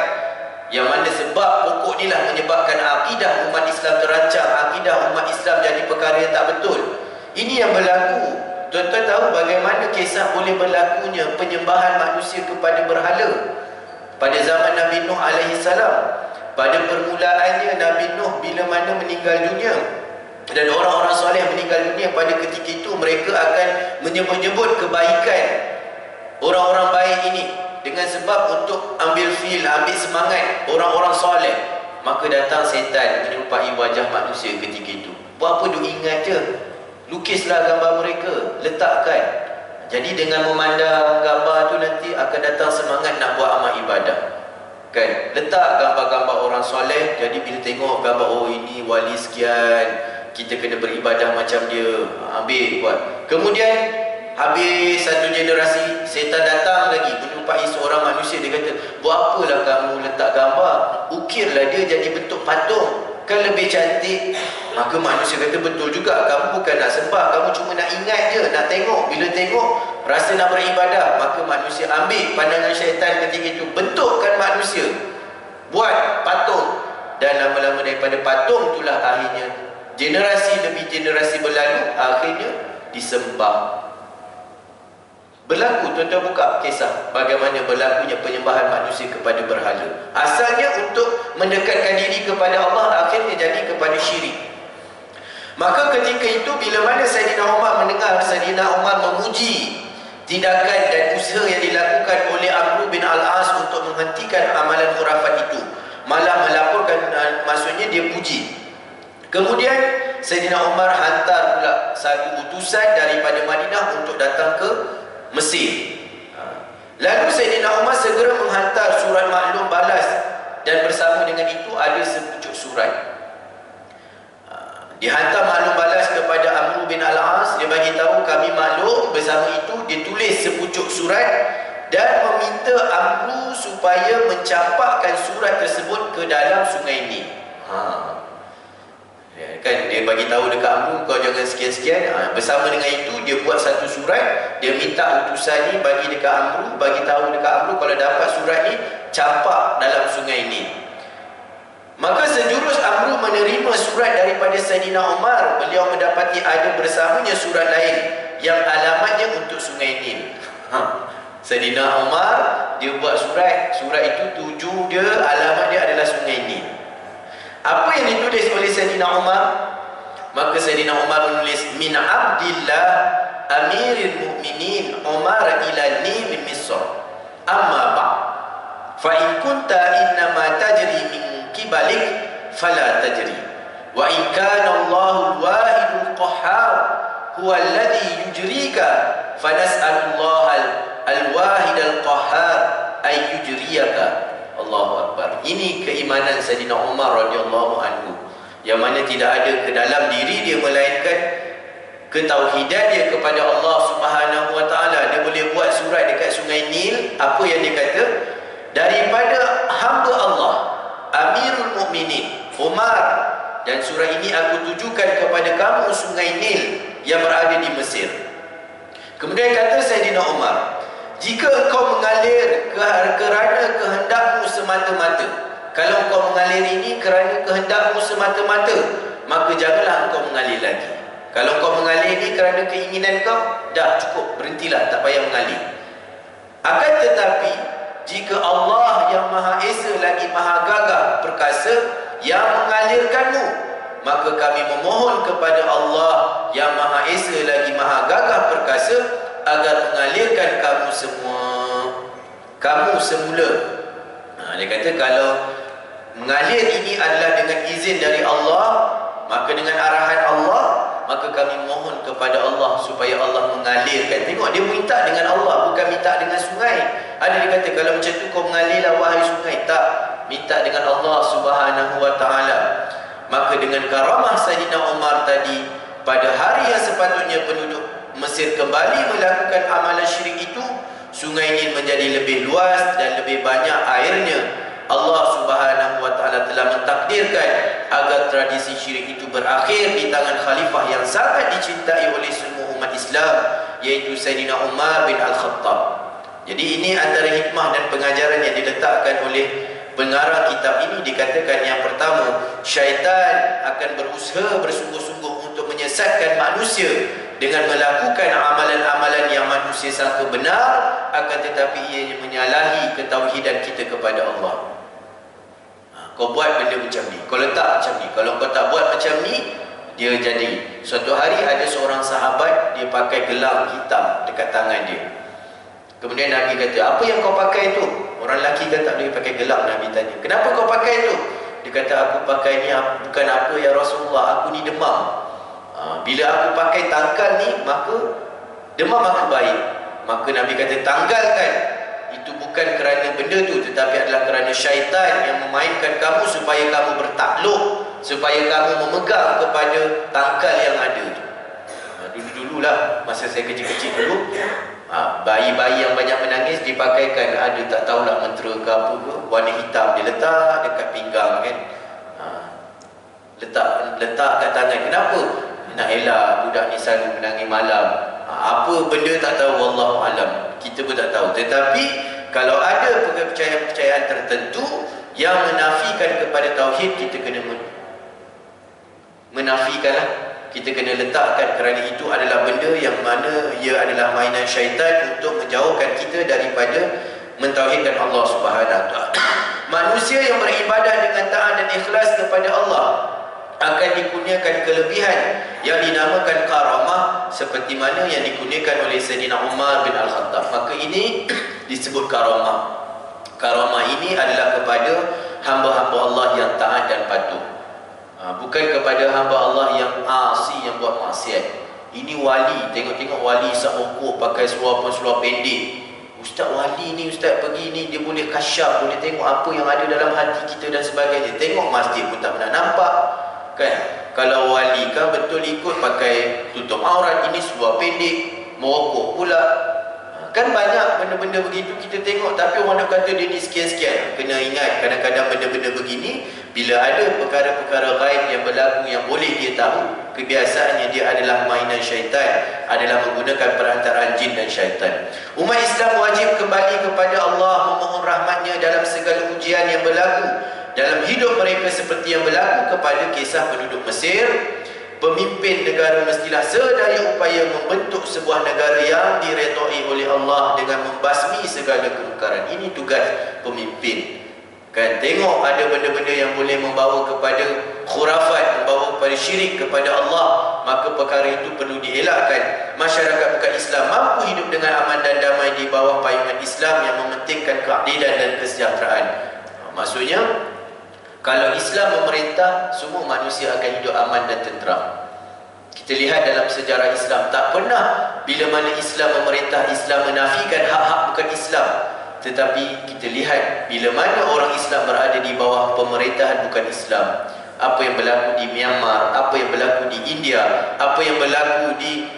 yang mana sebab pokok ni lah menyebabkan akidah umat Islam terancam, akidah umat Islam jadi perkara yang tak betul. Ini yang berlaku. Tuan-tuan tahu bagaimana kisah boleh berlakunya penyembahan manusia kepada berhala pada zaman Nabi Nuh alaihi salam. Pada permulaannya Nabi Nuh bila mana meninggal dunia dan orang-orang soleh meninggal dunia, pada ketika itu mereka akan menyebut-nyebut kebaikan orang-orang baik ini dengan sebab untuk ambil feel, ambil semangat orang-orang soleh. Maka datang setan menyerupai wajah manusia ketika itu. Buat apa duk ingat je, lukislah gambar mereka, letakkan. Jadi dengan memandang gambar tu nanti akan datang semangat nak buat amal ibadah, kan? Letak gambar-gambar orang soleh. Jadi bila tengok gambar, oh ini wali sekian, kita kena beribadah macam dia, ambil buat. Kemudian habis satu generasi, setan datang lagi menyerupai seorang manusia. Dia kata, buat apalah kamu letak gambar, ukirlah dia jadi bentuk patung, kan lebih cantik. Maka manusia kata, betul juga, kamu bukan nak sembah, kamu cuma nak ingat je, nak tengok. Bila tengok rasa nak beribadah. Maka manusia ambil pandangan syaitan ketika itu, bentukkan manusia, buat patung. Dan lama-lama daripada patung itulah akhirnya generasi demi generasi berlalu, akhirnya disembah. Berlaku, tuan-tuan buka kisah bagaimana berlakunya penyembahan manusia kepada berhala. Asalnya untuk mendekatkan diri kepada Allah, akhirnya jadi kepada syirik. Maka ketika itu bila mana Saidina Umar mendengar Saidina Umar memuji tindakan dan usaha yang dilakukan oleh Amr bin Al-As untuk menghentikan amalan khurafat itu, malah melaporkan, maksudnya dia puji. Kemudian Saidina Umar hantar pula satu utusan daripada Madinah untuk datang ke Mesir. Lalu Saidina Umar segera menghantar surat maklum balas, dan bersama dengan itu ada sepucuk surat. Dihantar maklum balas kepada Amr bin Al-As. Dia bagi tahu, kami maklum. Bersama itu dia tulis sepucuk surat dan meminta Amr supaya mencampakkan surat tersebut ke dalam sungai Nil. Kan dia bagi tahu dekat Amr, kau jangan sekian-sekian. Bersama dengan itu dia buat satu surat. Dia minta utusan ni bagi dekat Amr, bagi tahu dekat Amr, kalau dapat surat ni campak dalam sungai Nil. Maka sejurus Amr menerima surat daripada Saidina Umar. Beliau mendapati ada bersamanya surat lain yang alamatnya untuk sungai Nil. Saidina Umar dia buat surat. Surat itu tuju dia, alamat dia adalah sungai Nil. Apa yang ditulis oleh Saidina Umar? Maka Saidina Umar menulis, min Abdillah Amiril Mu'minin Umar ila Nil Misr, amma ba' fa in kunta innama tajri min kibalik fala tajri, wa in kana Allahul wahidul qahhar huwa alladhi yujrika fanas'alullaha al-wahidal qahhar ay yujriyaka. Allahu Akbar. Ini keimanan Saidina Umar radhiyallahu anhu, yang mana tidak ada ke dalam diri dia melainkan ketauhidan dia kepada Allah Subhanahu wa taala. Dia boleh buat surat dekat sungai Nil. Apa yang dia kata? Daripada hamba Allah Amirul Mukminin Umar, dan surah ini aku tujukan kepada kamu sungai Nil yang berada di Mesir. Kemudian kata Saidina Umar, jika engkau mengalir kerana kehendakmu semata-mata, kalau engkau mengalir ini kerana kehendakmu semata-mata, maka janganlah engkau mengalir lagi. Kalau engkau mengalir ini kerana keinginan kau, dah cukup, berhentilah, tak payah mengalir. Akan tetapi jika Allah yang Maha Esa lagi Maha Gagah Perkasa yang mengalirkanmu, maka kami memohon kepada Allah yang Maha Esa lagi Maha Gagah Perkasa agar mengalirkan kamu semua, kamu semula. Dia kata kalau mengalir ini adalah dengan izin dari Allah, maka dengan arahan Allah, maka kami mohon kepada Allah supaya Allah mengalirkan. Tengok, dia minta dengan Allah, bukan minta dengan sungai. Ada dia kata, kalau macam tu kau mengalirlah wahai sungai. Tak, minta dengan Allah Subhanahu wa ta'ala. Maka dengan karamah Sayyidina Umar tadi, pada hari yang sepatutnya penduduk Mesir kembali melakukan amalan syirik itu, sungai Nil menjadi lebih luas dan lebih banyak airnya. Allah Subhanahu wa ta'ala telah mentakdirkan agar tradisi syirik itu berakhir di tangan khalifah yang sangat dicintai oleh semua umat Islam, yaitu Sayyidina Umar bin Al-Khattab. Jadi ini antara hikmah dan pengajaran yang diletakkan oleh pengarang kitab ini. Dikatakan yang pertama, syaitan akan berusaha bersungguh-sungguh untuk menyesatkan manusia dengan melakukan amalan-amalan yang manusia sangka benar, akan tetapi ianya menyalahi ketauhidan kita kepada Allah. Kau buat benda macam ni, kau letak macam ni, kalau kau tak buat macam ni, dia jadi. Suatu hari ada seorang sahabat, dia pakai gelang hitam dekat tangan dia. Kemudian Nabi kata, apa yang kau pakai tu? Orang lelaki kan tak boleh pakai gelang. Nabi tanya, kenapa kau pakai tu? Dia kata, aku pakai ni bukan apa ya Rasulullah, aku ni demam. Bila aku pakai tangkal ni, maka demam aku baik. Maka Nabi kata, tanggalkan. Itu bukan kerana benda tu, tetapi adalah kerana syaitan yang memainkan kamu supaya kamu bertakluk, supaya kamu memegang kepada tangkal yang ada tu. Dulu-dululah, masa saya kecil-kecil dulu, bayi-bayi yang banyak menangis dipakaikan, ada tak tahulah mentera ke apa ke, warna hitam, dia letak dekat pinggang kan. Letak kat tangan. Kenapa? Nak elak budak ni selalu menangis malam. Apa benda tak tahu, wallahu alam, kita pun tak tahu. Tetapi kalau ada kepercayaan-kepercayaan tertentu yang menafikan kepada tauhid, kita kena menafikanlah. Kita kena letakkan, kerana itu adalah benda yang mana ia adalah mainan syaitan untuk menjauhkan kita daripada mentauhidkan Allah Subhanahu wa ta'ala. Manusia yang beribadah dengan taat dan ikhlas kepada Allah akan dikurniakan kelebihan yang dinamakan karamah, seperti mana yang dikurniakan oleh Sayyidina Umar bin Al-Khattab. Maka ini disebut karamah. Karamah ini adalah kepada hamba-hamba Allah yang taat dan patuh, bukan kepada hamba Allah yang asi, yang buat maksiat. Ini wali, tengok-tengok wali sahukuk pakai seluar pendek. Ustaz wali ni, ustaz pergi ni, dia boleh kasyaf, boleh tengok apa yang ada dalam hati kita dan sebagainya. Tengok masjid pun tak pernah nampak kan. Kalau wali kan betul ikut pakai tutup aurat, ini seluar pendek, merokok pula. Kan banyak benda-benda begitu kita tengok, tapi orang nak kata dia ni sekian-sekian. Kena ingat, kadang-kadang benda-benda begini, bila ada perkara-perkara gaib yang berlaku yang boleh dia tahu, kebiasaannya dia adalah mainan syaitan, adalah menggunakan perantaraan jin dan syaitan. Umat Islam wajib kembali kepada Allah, memohon rahmatnya dalam segala ujian yang berlaku dalam hidup mereka, seperti yang berlaku kepada kisah penduduk Mesir. Pemimpin negara mestilah sedaya upaya membentuk sebuah negara yang diredai oleh Allah dengan membasmi segala kemungkaran. Ini tugas pemimpin. Kan, tengok ada benda-benda yang boleh membawa kepada khurafat, membawa kepada syirik kepada Allah, maka perkara itu perlu dielakkan. Masyarakat bukan Islam mampu hidup dengan aman dan damai di bawah payungan Islam yang mementingkan keadilan dan kesejahteraan. Maksudnya, kalau Islam memerintah, semua manusia akan hidup aman dan tenteram. Kita lihat dalam sejarah Islam, tak pernah bila mana Islam memerintah, Islam menafikan hak-hak bukan Islam. Tetapi kita lihat bila mana orang Islam berada di bawah pemerintahan bukan Islam, apa yang berlaku di Myanmar, apa yang berlaku di India, apa yang berlaku di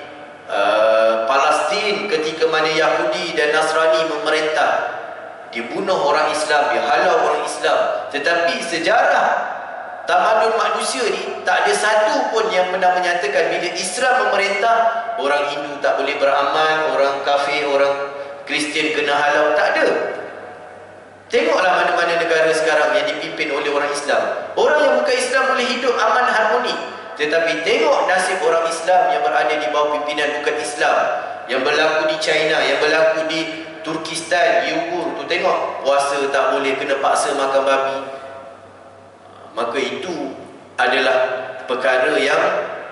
Palestin ketika mana Yahudi dan Nasrani memerintah. Dia bunuh orang Islam, dia halau orang Islam. Tetapi sejarah tamadun manusia ni tak ada satu pun yang pernah menyatakan bila Islam memerintah, orang Hindu tak boleh beramal, orang kafir, orang Kristian kena halau. Tak ada. Tengoklah mana-mana negara sekarang yang dipimpin oleh orang Islam. Orang yang bukan Islam boleh hidup aman harmoni. Tetapi tengok nasib orang Islam yang berada di bawah pimpinan bukan Islam, yang berlaku di China, yang berlaku di Turkistan, Uyghur tu, tengok puasa tak boleh, kena paksa makan babi. Maka itu adalah perkara yang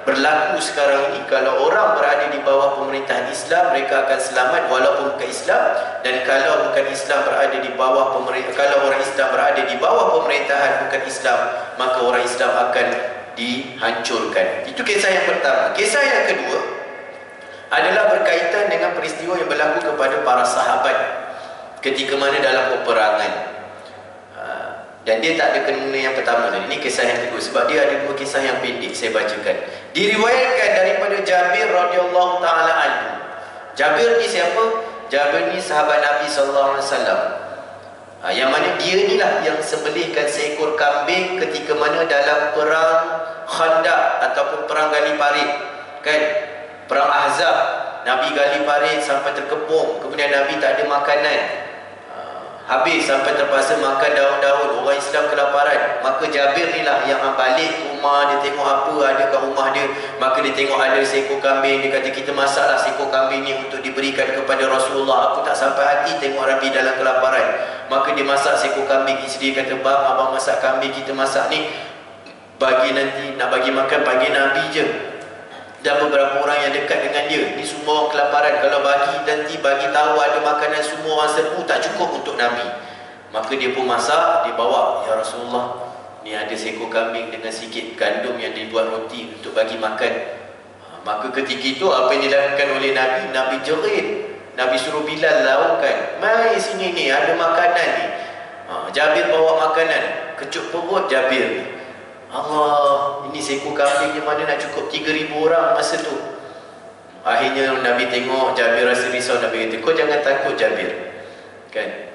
berlaku sekarang ini. Kalau orang berada di bawah pemerintahan Islam, mereka akan selamat walaupun bukan Islam. Dan kalau bukan Islam berada di bawah kalau orang Islam berada di bawah pemerintahan bukan Islam, maka orang Islam akan dihancurkan. Itu kisah yang pertama. Kisah yang kedua adalah berkaitan dengan peristiwa yang berlaku kepada para sahabat ketika mana dalam peperangan. Dan dia tak ada kena yang pertama tadi. Ini kisah yang kedua sebab dia ada dua kisah yang pendek saya bacakan. Diriwayatkan daripada Jabir radhiyallahu taala anhu. Jabir ni siapa? Jabir ni sahabat Nabi sallallahu alaihi wasallam. Yang mana dia inilah yang sembelihkan seekor kambing ketika mana dalam perang Khandaq ataupun perang gali parit. Kan? Perang Ahzab. Nabi gali parit sampai terkepung. Kemudian Nabi tak ada makanan. Habis sampai terpaksa makan daun-daun. Orang Islam kelaparan. Maka Jabir ni lah yang balik ke rumah. Dia tengok apa ada kat rumah dia. Maka dia tengok ada seekor kambing. Dia kata kita masaklah seekor kambing ni untuk diberikan kepada Rasulullah. Aku tak sampai hati tengok Nabi dalam kelaparan. Maka dia masak seekor kambing. Isteri kata, bang abang masak kambing kita masak ni bagi nanti nak bagi makan bagi Nabi je. Dan beberapa orang yang dekat dengan dia. Ni semua orang kelaparan. Kalau bagi nanti bagi tahu ada makanan semua orang serbu tak cukup untuk Nabi. Maka dia pun masak, dia bawa, ya Rasulullah, ni ada seekor kambing dengan sikit gandum yang dibuat roti untuk bagi makan. Maka ketika itu apa yang dilakukan oleh Nabi? Nabi jerit. Nabi suruh Bilal laungkan, mai sini ni ada makanan ni. Jabir bawa makanan, kecut perut Jabir ni. Allah, ini seekor kambing yang mana nak cukup 3,000 orang masa tu. Akhirnya Nabi tengok Jabir rasa risau. Nabi kata, kau jangan takut Jabir, kan?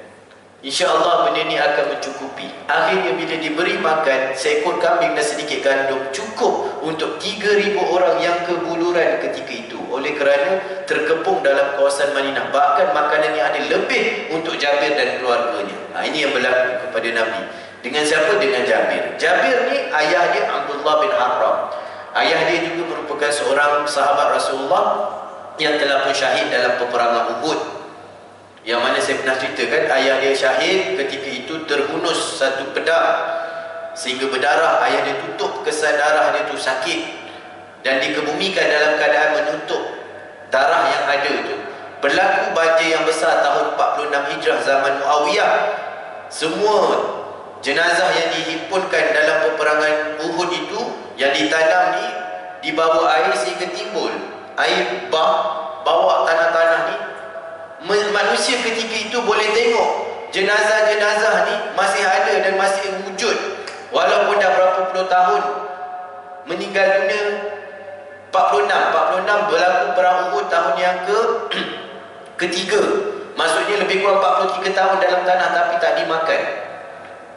InsyaAllah benda ni akan mencukupi. Akhirnya bila diberi makan seekor kambing dan sedikit gandum, cukup untuk 3,000 orang yang kebuluran ketika itu. Oleh kerana terkepung dalam kawasan Madinah. Bahkan makanan yang ada lebih untuk Jabir dan keluarganya. Ini yang berlaku kepada Nabi. Dengan siapa? Dengan Jabir. Jabir ni ayah dia Abdullah bin Haram. Ayah dia juga merupakan seorang sahabat Rasulullah yang telah pun syahid dalam peperangan Uhud. Yang mana saya pernah ceritakan, ayah dia syahid ketika itu terhunus satu pedang sehingga berdarah. Ayah dia tutup kesan darah dia tu sakit dan dikebumikan dalam keadaan menutup darah yang ada tu. Berlaku banjir yang besar tahun 46 Hijrah zaman Muawiyah. Semua jenazah yang dihimpunkan dalam peperangan Uhud itu yang ditanam ni dibawa air sehingga timbul air bawa tanah-tanah ni. Manusia ketika itu boleh tengok jenazah-jenazah ni masih ada dan masih wujud walaupun dah berapa puluh tahun. Meninggal dunia 46 berlaku perang Uhud tahun yang ketiga. Maksudnya lebih kurang 43 tahun dalam tanah tapi tak dimakan.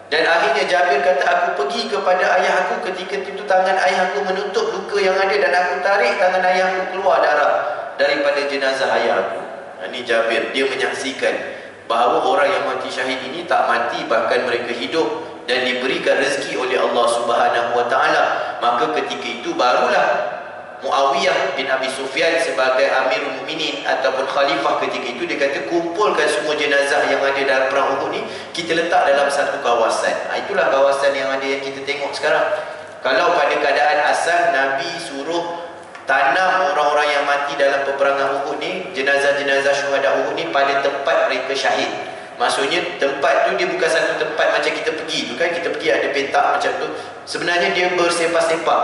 Dan akhirnya Jabir kata, aku pergi kepada ayah aku ketika itu tangan ayah aku menutup luka yang ada dan aku tarik tangan ayah aku keluar darah daripada jenazah ayah aku. Ini Jabir, dia menyaksikan bahawa orang yang mati syahid ini tak mati, bahkan mereka hidup dan diberikan rezeki oleh Allah Subhanahu Wa Taala. Maka ketika itu barulah Muawiyah bin Abi Sufyan sebagai Amirul Mukminin ataupun khalifah ketika itu, dia kata kumpulkan semua jenazah yang ada dalam perang Uhud ni, kita letak dalam satu kawasan. Itulah kawasan yang ada yang kita tengok sekarang. Kalau pada keadaan asal Nabi suruh tanam orang-orang yang mati dalam peperangan Uhud ni, jenazah-jenazah syuhada Uhud ni pada tempat mereka syahid. Maksudnya tempat tu dia bukan satu tempat macam kita pergi tu kan, kita pergi ada petak macam tu. Sebenarnya dia bersepak-sepak.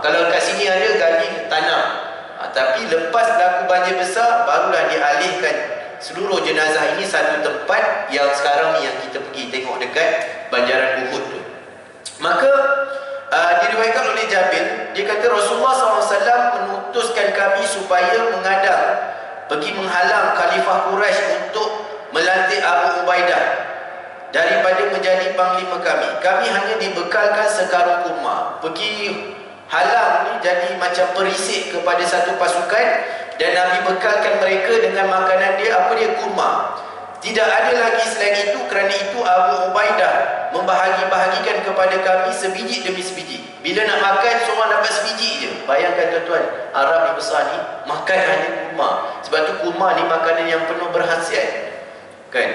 Kalau kat sini ada gali tanam. Tapi lepas berlaku banjir besar, barulah dialihkan seluruh jenazah ini satu tempat yang sekarang ni yang kita pergi tengok dekat banjaran Uhud tu. Maka diriwayatkan oleh Jabir, dia kata Rasulullah SAW mengutuskan kami supaya mengadang, pergi menghalang Khalifah Quraisy untuk melantik Abu Ubaidah daripada menjadi panglima kami. Kami hanya dibekalkan sekarung kurma. Pergi halang ni jadi macam perisik kepada satu pasukan dan Nabi bekalkan mereka dengan makanan dia, apa dia? Kurma. Tidak ada lagi selain itu. Kerana itu Abu Ubaidah membahagi-bahagikan kepada kami sebiji demi sebiji. Bila nak makan, seorang dapat sebiji je. Bayangkan tuan-tuan, Arab yang besar ni makan hanya kurma. Sebab tu kurma ni makanan yang penuh berkhasiat, kan?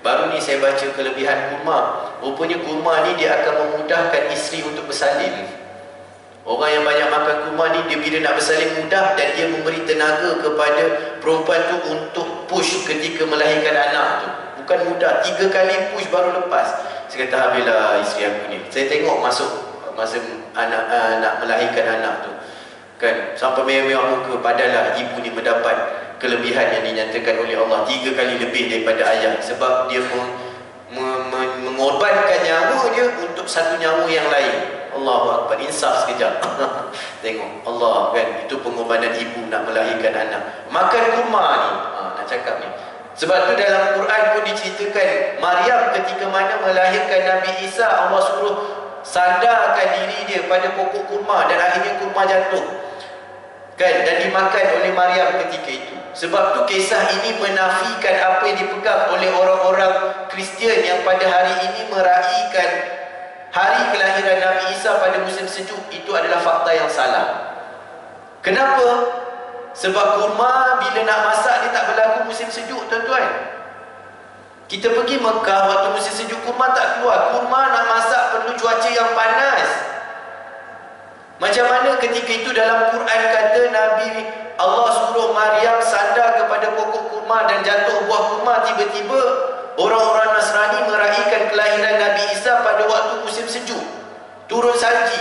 Baru ni saya baca kelebihan kurma. Rupanya kurma ni dia akan memudahkan isteri untuk bersalin. Orang yang banyak makan kurma ni, dia bila nak bersalin mudah dan dia memberi tenaga kepada perempuan tu untuk push ketika melahirkan anak tu. Bukan mudah, 3 kali push baru lepas. Saya kata, habislah isteri aku ni. Saya tengok masuk masa anak nak melahirkan anak tu kan, sampai mewah muka, padalah ibu ni mendapat kelebihan yang dinyatakan oleh Allah 3 kali lebih daripada ayah, sebab dia mengorbankan nyawa dia untuk satu nyawa yang lain. Allahu Akbar, insaf sekejap. Tengok Allah kan, itu pengorbanan ibu nak melahirkan anak. Makan kurma ni, nak cakap ni. Sebab tu dalam Quran pun diceritakan Maryam ketika mana melahirkan Nabi Isa, Allah suruh sandarkan diri dia pada pokok kurma dan akhirnya kurma jatuh kan, dan dimakan oleh Maryam ketika itu. Sebab tu kisah ini menafikan apa yang dipegang oleh orang-orang Kristian yang pada hari ini meraihkan hari kelahiran Nabi Isa pada musim sejuk. Itu adalah fakta yang salah. Kenapa? Sebab kurma bila nak masak dia tak berlaku musim sejuk, tuan-tuan. Kita pergi Mekah waktu musim sejuk, kurma tak keluar. Kurma nak masak perlu cuaca yang panas. Macam mana ketika itu dalam Quran kata Nabi Allah suruh Maryam sandar kepada pokok kurma dan jatuh buah kurma, tiba-tiba orang-orang Nasrani meraihkan kelahiran Nabi Isa pada waktu musim sejuk. Turun salji.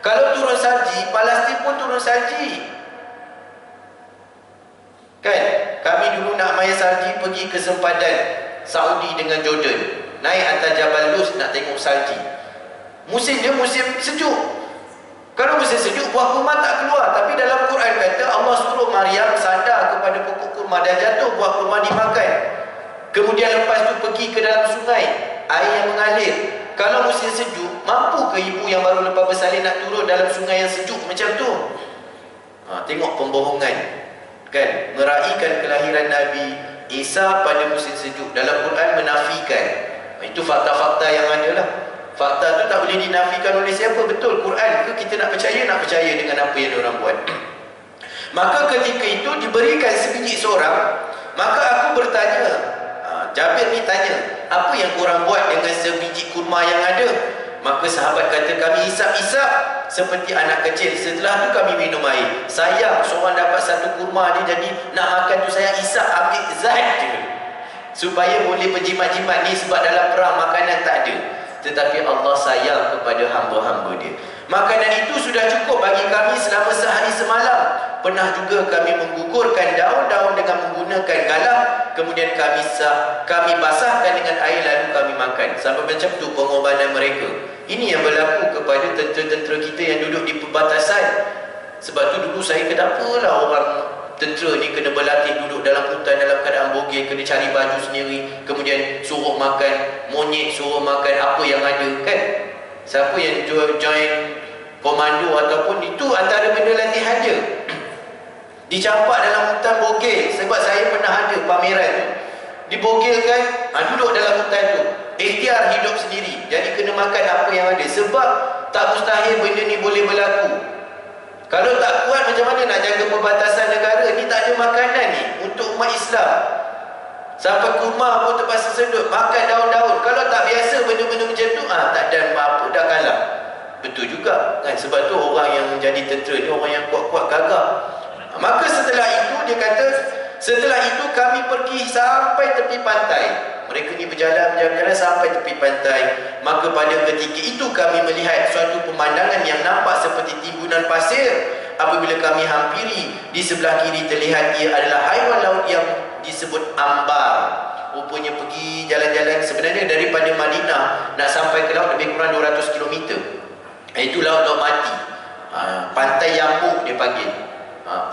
Kalau turun salji, Palestin pun turun salji. Kan? Kami dulu nak main salji pergi ke sempadan Saudi dengan Jordan. Naik atas Jabal Luz nak tengok salji. Musim dia musim sejuk. Kalau musim sejuk, buah kurma tak keluar. Tapi dalam Quran kata Allah suruh Maryam sandar kepada pokok kurma dan jatuh buah kurma dimakan. Kemudian lepas tu pergi ke dalam sungai, air yang mengalir. Kalau musim sejuk, mampu ke ibu yang baru lepas bersalin nak turun dalam sungai yang sejuk macam tu? Tengok pembohongan kan, meraihkan kelahiran Nabi Isa pada musim sejuk. Dalam Quran menafikan. Itu fakta-fakta yang ada lah. Fakta tu tak boleh dinafikan oleh siapa. Betul Quran ke kita nak percaya dengan apa yang diorang buat. Maka ketika itu diberikan sebiji seorang, maka aku bertanya, Jabir ni tanya, apa yang korang buat dengan sebiji kurma yang ada? Maka sahabat kata, kami isap-isap seperti anak kecil. Setelah tu kami minum air. Sayang seorang dapat satu kurma dia, jadi nak makan tu saya isap, ambil zat je supaya boleh berjimat-jimat ni, sebab dalam perang makanan tak ada. Tetapi Allah sayang kepada hamba-hamba dia. Makanan itu sudah cukup bagi kami selama sehari semalam. Pernah juga kami menggugurkan daun-daun dengan menggunakan garam, kemudian kami basahkan dengan air lalu kami makan. Sampai macam tu pengorbanan mereka. Ini yang berlaku kepada tentera-tentera kita yang duduk di perbatasan. Sebab tu dulu saya kenapalah orang tentera ni kena berlatih duduk dalam hutan dalam keadaan bogel, kena cari baju sendiri, kemudian suruh makan monyet, suruh makan apa yang ada kan. Siapa yang join komando ataupun itu antara benda latihan je. Dicampak dalam hutan bogel. Sebab saya pernah ada pameran tu, dibogelkan, duduk dalam hutan tu, ikhtiar hidup sendiri. Jadi kena makan apa yang ada. Sebab tak mustahil benda ni boleh berlaku. Kalau tak kuat macam mana nak jaga perbatasan negara ni? Tak ada makanan ni untuk umat Islam. Sampai kurma pun terpaksa sedut, makan daun-daun. Kalau tak biasa benda-benda macam tu, tak ada apa, dah kalah. Betul juga kan? Sebab tu orang yang jadi tentera ni orang yang kuat-kuat gagah. Maka setelah itu dia kata, setelah itu kami pergi sampai tepi pantai. Mereka ni berjalan sampai tepi pantai. Maka pada ketika itu kami melihat suatu pemandangan yang nampak seperti timbunan pasir. Apabila kami hampiri, di sebelah kiri terlihat ia adalah haiwan laut yang disebut ambar. Rupanya pergi jalan-jalan. Sebenarnya daripada Madinah nak sampai ke laut lebih kurang 200 km. Itu laut-laut mati. Pantai Yambuk dia panggil.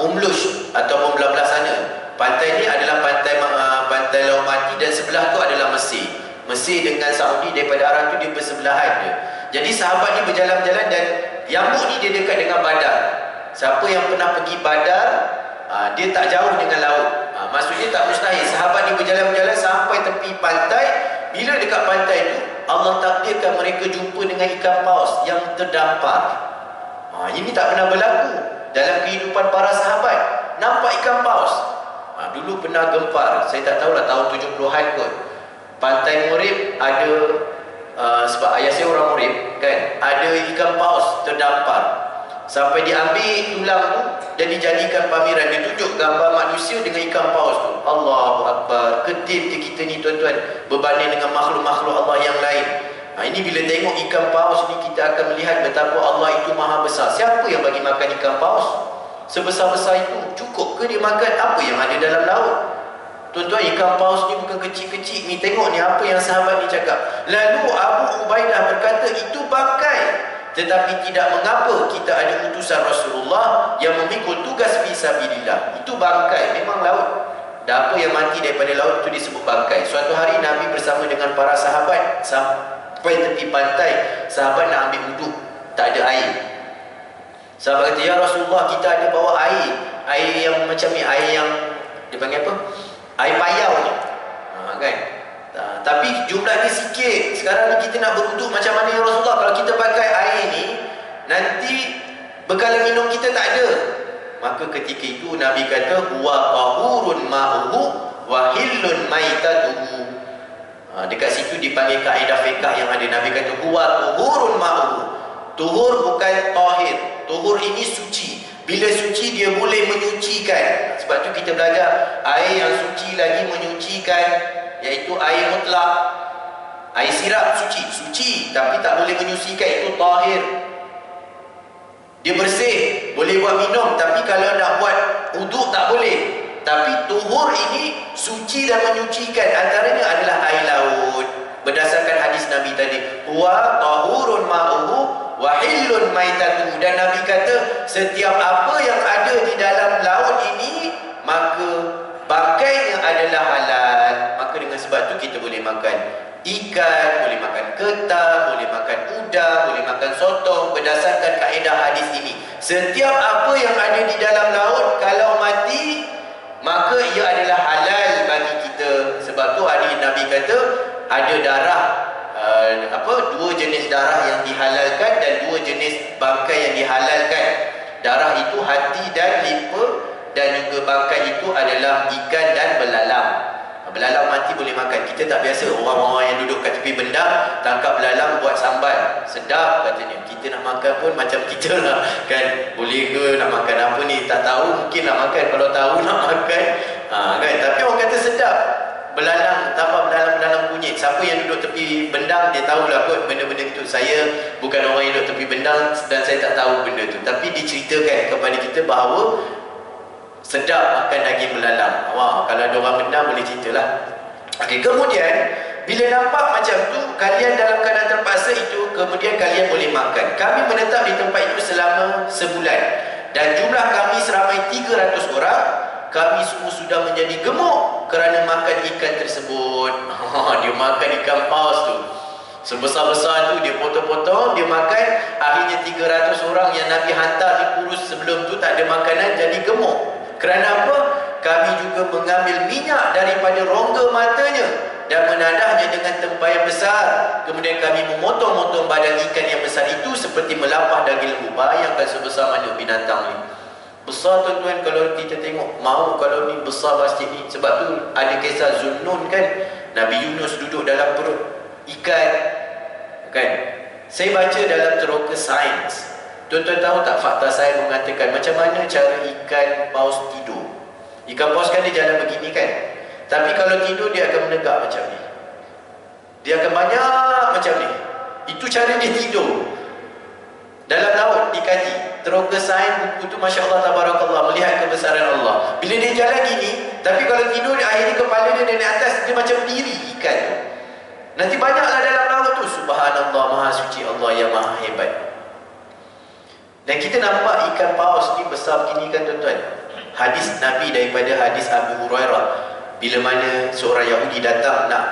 Umlush ataupun belah-belah sana. Pantai ni adalah pantai laut mati dan sebelah tu adalah Mesir. Mesir dengan Saudi daripada arah tu dia bersebelahan dia. Jadi sahabat ni berjalan-jalan dan Yambuk ni dia dekat dengan Badar. Siapa yang pernah pergi Badar, dia tak jauh dengan laut. Maksudnya tak mustahil. Sahabat ni berjalan-jalan sampai tepi pantai. Bila dekat pantai tu, Allah takdirkan mereka jumpa dengan ikan paus yang terdampar. Ini tak pernah berlaku dalam kehidupan para sahabat. Nampak ikan paus. Dulu pernah gempar, saya tak tahulah tahun 70-an kot. Pantai Murib ada, sebab ayah saya orang Murib kan, ada ikan paus terdampar. Sampai diambil tulang tu dan dijadikan pameran. Dia tunjuk gambar manusia dengan ikan paus tu. Allahu Akbar. Kedip kita ni tuan-tuan, berbanding dengan makhluk-makhluk Allah yang lain. Ini bila tengok ikan paus ni, kita akan melihat betapa Allah itu maha besar. Siapa yang bagi makan ikan paus sebesar-besar itu? Cukup ke dia makan apa yang ada dalam laut? Tuan-tuan, ikan paus ni bukan kecil-kecil ni. Tengok ni apa yang sahabat ni cakap. Lalu Abu Ubaidah berkata, itu bangkai. Tetapi tidak mengapa, kita ada utusan Rasulullah yang memikul tugas fisabilillah. Itu bangkai, memang laut. Dan apa yang mati daripada laut itu disebut bangkai. Suatu hari Nabi bersama dengan para sahabat sampai tepi pantai. Sahabat nak ambil wuduk, tak ada air. Sahabat kata, ya Rasulullah, kita ada bawa air. Air yang macam ni, air yang dia panggil apa? Air payau ni. Kan? Tapi jumlahnya sikit. Sekarang ni kita nak berwuduk macam mana ya Rasulullah? Kalau kita pakai air ni, nanti bekalan minum kita tak ada. Maka ketika itu Nabi kata, huwa tahurun ma'uhu wa hillun maitatuhu. Dekat situ dipanggil kaedah fiqh yang ada. Nabi kata, huwa tahurun ma'uhu. Tuhur bukan tahir. Tuhur ini suci. Bila suci, dia boleh menyucikan. Sebab tu kita belajar air yang suci lagi menyucikan, iaitu air mutlak. Air sirap suci, suci, tapi tak boleh menyucikan, itu tahir. Dia bersih, boleh buat minum, tapi kalau nak buat wuduk tak boleh. Tapi tuhur ini suci dan menyucikan. Antaranya adalah air laut. Berdasarkan hadis Nabi tadi, huwa tahurun ma'uhu wa hillun maitatuhu. Dan Nabi kata, setiap apa yang ada di dalam laut ini, maka bangkainya adalah halal. Maka dengan sebab tu kita boleh makan ikan, boleh makan ketam, boleh makan udang, boleh makan sotong. Berdasarkan kaedah hadis ini, setiap apa yang ada di dalam laut, kalau mati, maka ia adalah halal bagi kita. Sebab tu hadis Nabi kata, ada darah dua jenis darah yang dihalalkan dan dua jenis bangkai yang dihalalkan. Darah itu hati dan limpa, dan juga bangkai itu adalah ikan dan belalang. Belalang mati boleh makan. Kita tak biasa, orang-orang yang duduk kat tepi bendang tangkap belalang buat sambal, sedap katanya. Kita nak makan pun macam kita lah kan, boleh ke nak makan apa ni, tak tahu, mungkin nak makan. Kalau tahu nak makan kan. Tapi orang kata sedap. Belalang, tambah belalang kunyit. Siapa yang duduk tepi bendang, dia tahulah kot benda-benda itu. Saya bukan orang yang duduk tepi bendang dan saya tak tahu benda tu, tapi diceritakan kepada kita bahawa sedap makan daging belalang. Wah, kalau ada orang bendang boleh ceritalah. Okey, kemudian bila nampak macam tu, kalian dalam keadaan terpaksa itu, kemudian kalian boleh makan. Kami menetap di tempat itu selama sebulan, dan jumlah kami seramai 300 orang. Kami semua sudah menjadi gemuk kerana makan ikan tersebut. Dia makan ikan paus tu, sebesar-besar tu, dia potong-potong, dia makan. Akhirnya 300 orang yang Nabi hantar di kurus sebelum tu tak ada makanan, jadi gemuk. Kerana apa? Kami juga mengambil minyak daripada rongga matanya dan menadahnya dengan tempayan besar. Kemudian kami memotong-motong badan ikan yang besar itu seperti melapah daging lembu. Bayangkan sebesar mana binatang ni. Besar tuan-tuan. Kalau kita tengok, mau kalau ni besar pasti ni. Sebab tu ada kisah Zunnun kan, Nabi Yunus duduk dalam perut ikan kan. Saya baca dalam teroka sains. Tuan-tuan tahu tak, fakta sains mengatakan macam mana cara ikan paus tidur. Ikan paus kan dia jalan begini kan, tapi kalau tidur dia akan menegak macam ni. Dia akan banyak macam ni. Itu cara dia tidur dalam laut, dikaji. Teroka sains buku tu, Masya Allah, Tabarakallah, melihat kebesaran Allah. Bila dia jalan gini, tapi kalau tidur dia akhirnya kepala dia naik atas, dia macam diri ikan tu. Nanti banyaklah dalam laut tu. Subhanallah, Maha Suci Allah yang Maha Hebat. Dan kita nampak ikan paus ni besar begini kan tuan-tuan. Hadis Nabi daripada hadis Abu Hurairah, bila mana seorang Yahudi datang nak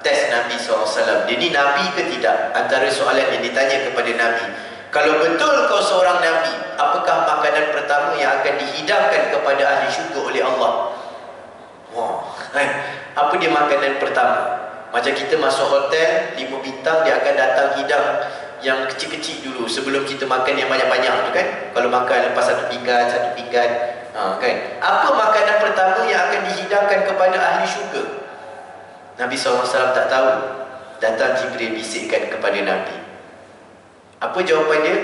tes Nabi SAW. Dia ni Nabi ke tidak? Antara soalan yang ditanya kepada Nabi, kalau betul kau seorang Nabi, apakah makanan pertama yang akan dihidangkan kepada ahli syurga oleh Allah? Wah, apa dia makanan pertama? Macam kita masuk hotel 5 bintang, dia akan datang hidang yang kecil-kecil dulu sebelum kita makan yang banyak-banyak tu kan. Kalau makan lepas satu pinggan kan. Apa makanan pertama yang akan dihidangkan kepada ahli syurga? Nabi SAW tak tahu. Datang Jibril bisikkan kepada Nabi. Apa jawapan dia?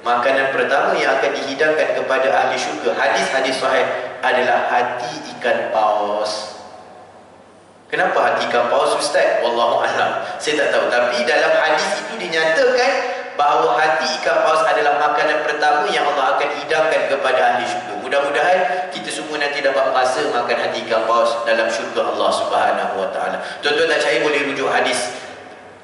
Makanan pertama yang akan dihidangkan kepada ahli syurga, hadis-hadis sahih, adalah hati ikan paus. Kenapa hati ikan paus, Ustaz? Wallahu a'lam. Saya tak tahu. Tapi dalam hadis itu dinyatakan bahawa hati ikan paus adalah makanan pertama yang Allah akan hidangkan kepada ahli syurga. Mudah-mudahan kita semua nanti dapat merasa makan hati ikan paus dalam syurga Allah Subhanahu wa taala. Tuan-tuan tak percaya boleh rujuk hadis.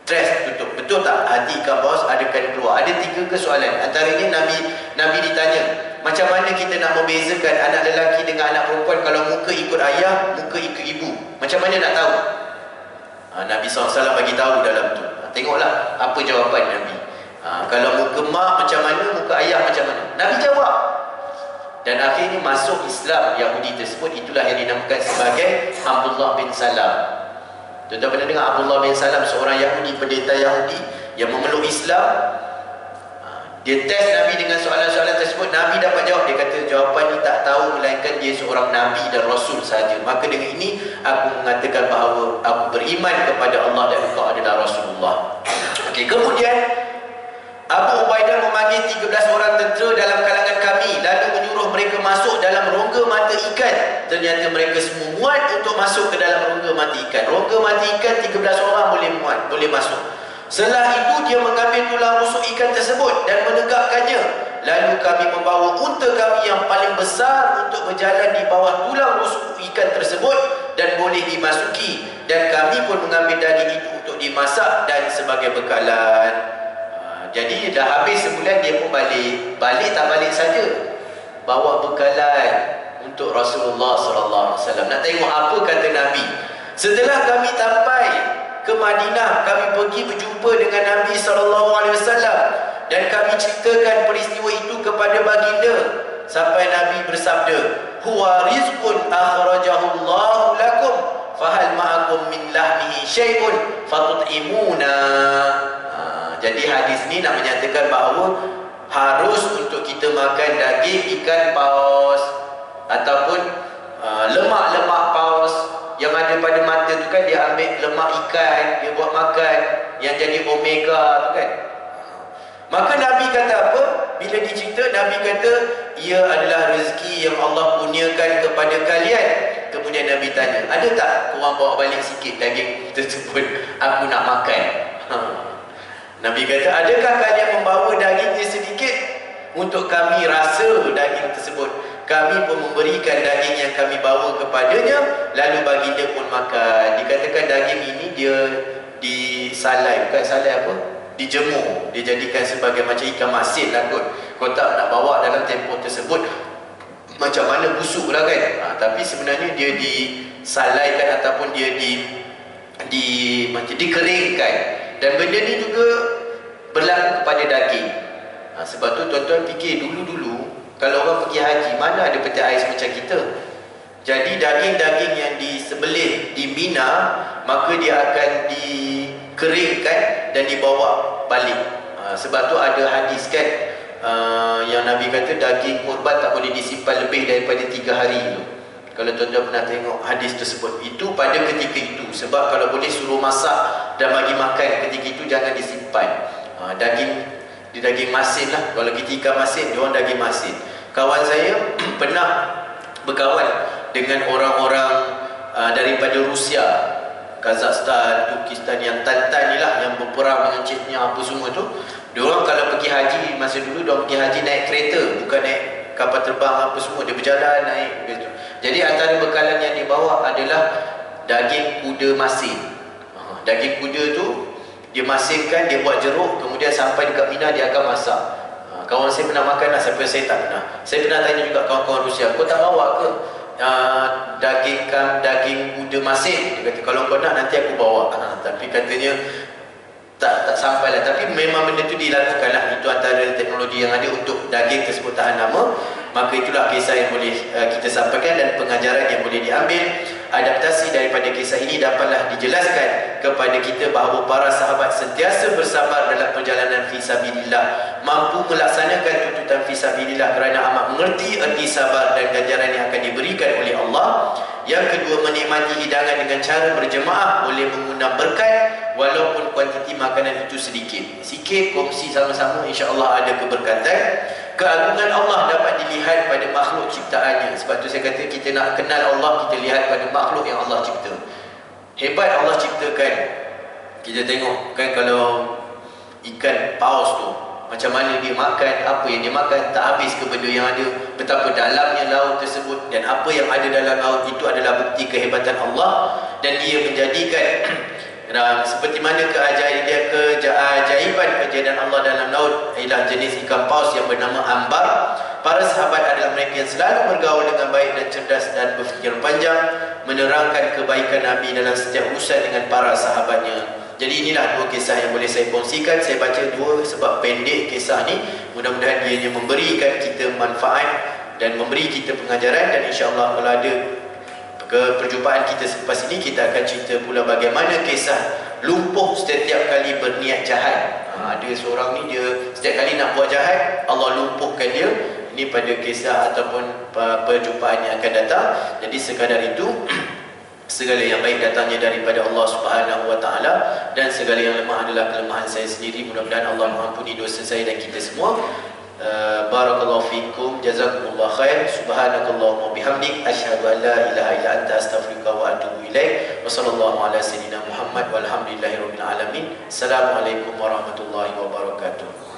Stres tutup. Betul tak hati ikan paus akan keluar? Ada 3 soalan. Antaranya Nabi ditanya, macam mana kita nak membezakan anak lelaki dengan anak perempuan kalau muka ikut ayah, muka ikut ibu? Macam mana nak tahu? Nabi SAW bagi tahu dalam tu. Tengoklah apa jawapan Nabi. Kalau muka mak macam mana, muka ayah macam mana? Nabi jawab. Dan akhirnya masuk Islam Yahudi tersebut. Itulah yang dinamakan sebagai Abdullah bin Salam. Tuan-tuan pernah dengar Abdullah bin Salam, seorang Yahudi, pendeta Yahudi yang memeluk Islam. Dia test Nabi dengan soalan-soalan tersebut. Nabi dapat jawab. Dia kata jawapan ni tak tahu melainkan dia seorang Nabi dan Rasul sahaja. Maka dengan ini aku mengatakan bahawa aku beriman kepada Allah dan engkau adalah Rasulullah. Okey, kemudian Abu Ubaidah memanggil 13 orang tentera dalam kalangan kami, lalu menyuruh mereka masuk dalam rongga mata ikan. Ternyata mereka semua muat untuk masuk ke dalam rongga mata ikan. Rongga mata ikan 13 orang boleh muat, boleh masuk. Setelah itu dia mengambil tulang rusuk ikan tersebut dan menegakkannya. Lalu kami membawa unta kami yang paling besar untuk berjalan di bawah tulang rusuk ikan tersebut dan boleh dimasuki. Dan kami pun mengambil daging itu untuk dimasak dan sebagai bekalan. Jadi dah habis sebulan dia pun balik. Balik tak balik saja, bawa bekalan untuk Rasulullah SAW. Nak tengok apa kata Nabi. Setelah kami sampai ke Madinah, kami pergi berjumpa dengan Nabi SAW dan kami ceritakan peristiwa itu kepada baginda sampai Nabi bersabda, huwa rizqun akhrajahu Allahu lakum fahal ma'akum min lahmihi syai'un fatut'imuna. Jadi hadis ni nak menyatakan bahawa harus untuk kita makan daging ikan paus ataupun lemak-lemak paus yang ada pada mata tu kan, dia ambil lemak ikan, dia buat makan yang jadi omega tu kan. Maka Nabi kata apa? Bila dicerita, Nabi kata ia adalah rezeki yang Allah kurniakan kepada kalian. Kemudian Nabi tanya, ada tak korang bawa balik sikit daging tersebut, aku nak makan? Nabi kata, adakah kalian membawa dagingnya sedikit untuk kami rasa daging tersebut? Kami pun memberikan daging yang kami bawa kepadanya, lalu baginda pun makan. Dikatakan daging ini dia disalai, bukan salai apa? Dijemur, dijadikan sebagai macam ikan masin lah kot. Kau tak nak bawa dalam tempoh tersebut, macam mana busuk lah kan. Tapi sebenarnya dia disalaikan ataupun dia macam dikeringkan. Dan benda ni juga berlaku kepada daging. Sebab tu tuan-tuan fikir dulu-dulu kalau orang pergi haji, mana ada peti ais macam kita. Jadi daging-daging yang disembelih di Mina, maka dia akan dikeringkan dan dibawa balik. Sebab tu ada hadis kan, yang Nabi kata daging kurban tak boleh disimpan lebih daripada 3 hari tu. Kalau tuan-tuan pernah tengok hadis tersebut, itu pada ketika itu. Sebab kalau boleh suruh masak dan bagi makan ketika itu, jangan disimpan. Daging masin lah. Kalau kita ikan masin, dia orang daging masin. Kawan saya pernah berkawan dengan orang-orang daripada Rusia, Kazakhstan, Turkistan, yang Tantan ni lah, yang berperang dengan Chechnya apa semua tu. Diorang kalau pergi haji, masa dulu diorang pergi haji naik kereta, bukan naik kapal terbang apa semua. Dia berjalan naik gitu. Jadi antara bekalan yang dibawa adalah daging kuda masin. Daging kuda tu dia masinkan, dia buat jeruk, kemudian sampai dekat Mina dia akan masak. Kawan saya pernah makan lah, siapa saya tak pernah. Saya pernah tanya juga kawan-kawan Rusia, kau tak bawa ke daging kuda masin? Dia kata kalau kau nak nanti aku bawa. Tapi katanya tak sampai lah. Tapi memang benda tu dilakukan lah. Itu antara teknologi yang ada untuk daging tersebut tahan lama. Maka itulah kisah yang boleh kita sampaikan dan pengajaran yang boleh diambil. Adaptasi daripada kisah ini dapatlah dijelaskan kepada kita bahawa para sahabat sentiasa bersabar dalam perjalanan fisabilillah, mampu melaksanakan tuntutan fisabilillah kerana amat mengerti erti sabar dan ganjaran yang akan diberikan oleh Allah. Yang kedua, menikmati hidangan dengan cara berjemaah, boleh mengundang berkat walaupun kuantiti makanan itu sedikit. Sikit kongsi sama-sama, insya-Allah ada keberkatan. Keagungan Allah dapat dilihat pada makhluk ciptaannya. Sebab tu saya kata kita nak kenal Allah, kita lihat pada makhluk yang Allah cipta. Hebat Allah ciptakan. Kita tengok kan, kalau ikan paus tu macam mana dia makan, apa yang dia makan, tak habis ke benda yang ada, betapa dalamnya laut tersebut, dan apa yang ada dalam laut itu adalah bukti kehebatan Allah. Dan dia menjadikan seperti mana keajaiban kejadian Allah dalam laut ialah jenis ikan paus yang bernama ambar. Para sahabat adalah mereka yang selalu bergaul dengan baik dan cerdas dan berfikiran panjang, menerangkan kebaikan Nabi dalam setiap urusan dengan para sahabatnya. Jadi inilah dua kisah yang boleh saya kongsikan. Saya baca dua sebab pendek kisah ni. Mudah-mudahan ianya memberikan kita manfaat dan memberi kita pengajaran. Dan insya-Allah kalau ada perjumpaan kita selepas ini, kita akan cerita pula bagaimana kisah lumpuh setiap kali berniat jahat. Ada seorang ni, dia setiap kali nak buat jahat, Allah lumpuhkan dia. Ini pada kisah ataupun perjumpaan yang akan datang. Jadi sekadar itu, segala yang baik datangnya daripada Allah Subhanahu wa taala, dan segala yang lemah adalah kelemahan saya sendiri. Mudah-mudahan Allah mengampuni dosa saya dan kita semua. Barakallahu fikum, jazakumullah khair. Subhanakallahumma bihamdik, asyhadu an la ilaha illa anta, astaghfiruka wa atubu ilaik. Wa sallallahu ala sayyidina Muhammad walhamdulillahirabbil alamin. Assalamualaikum warahmatullahi wabarakatuh.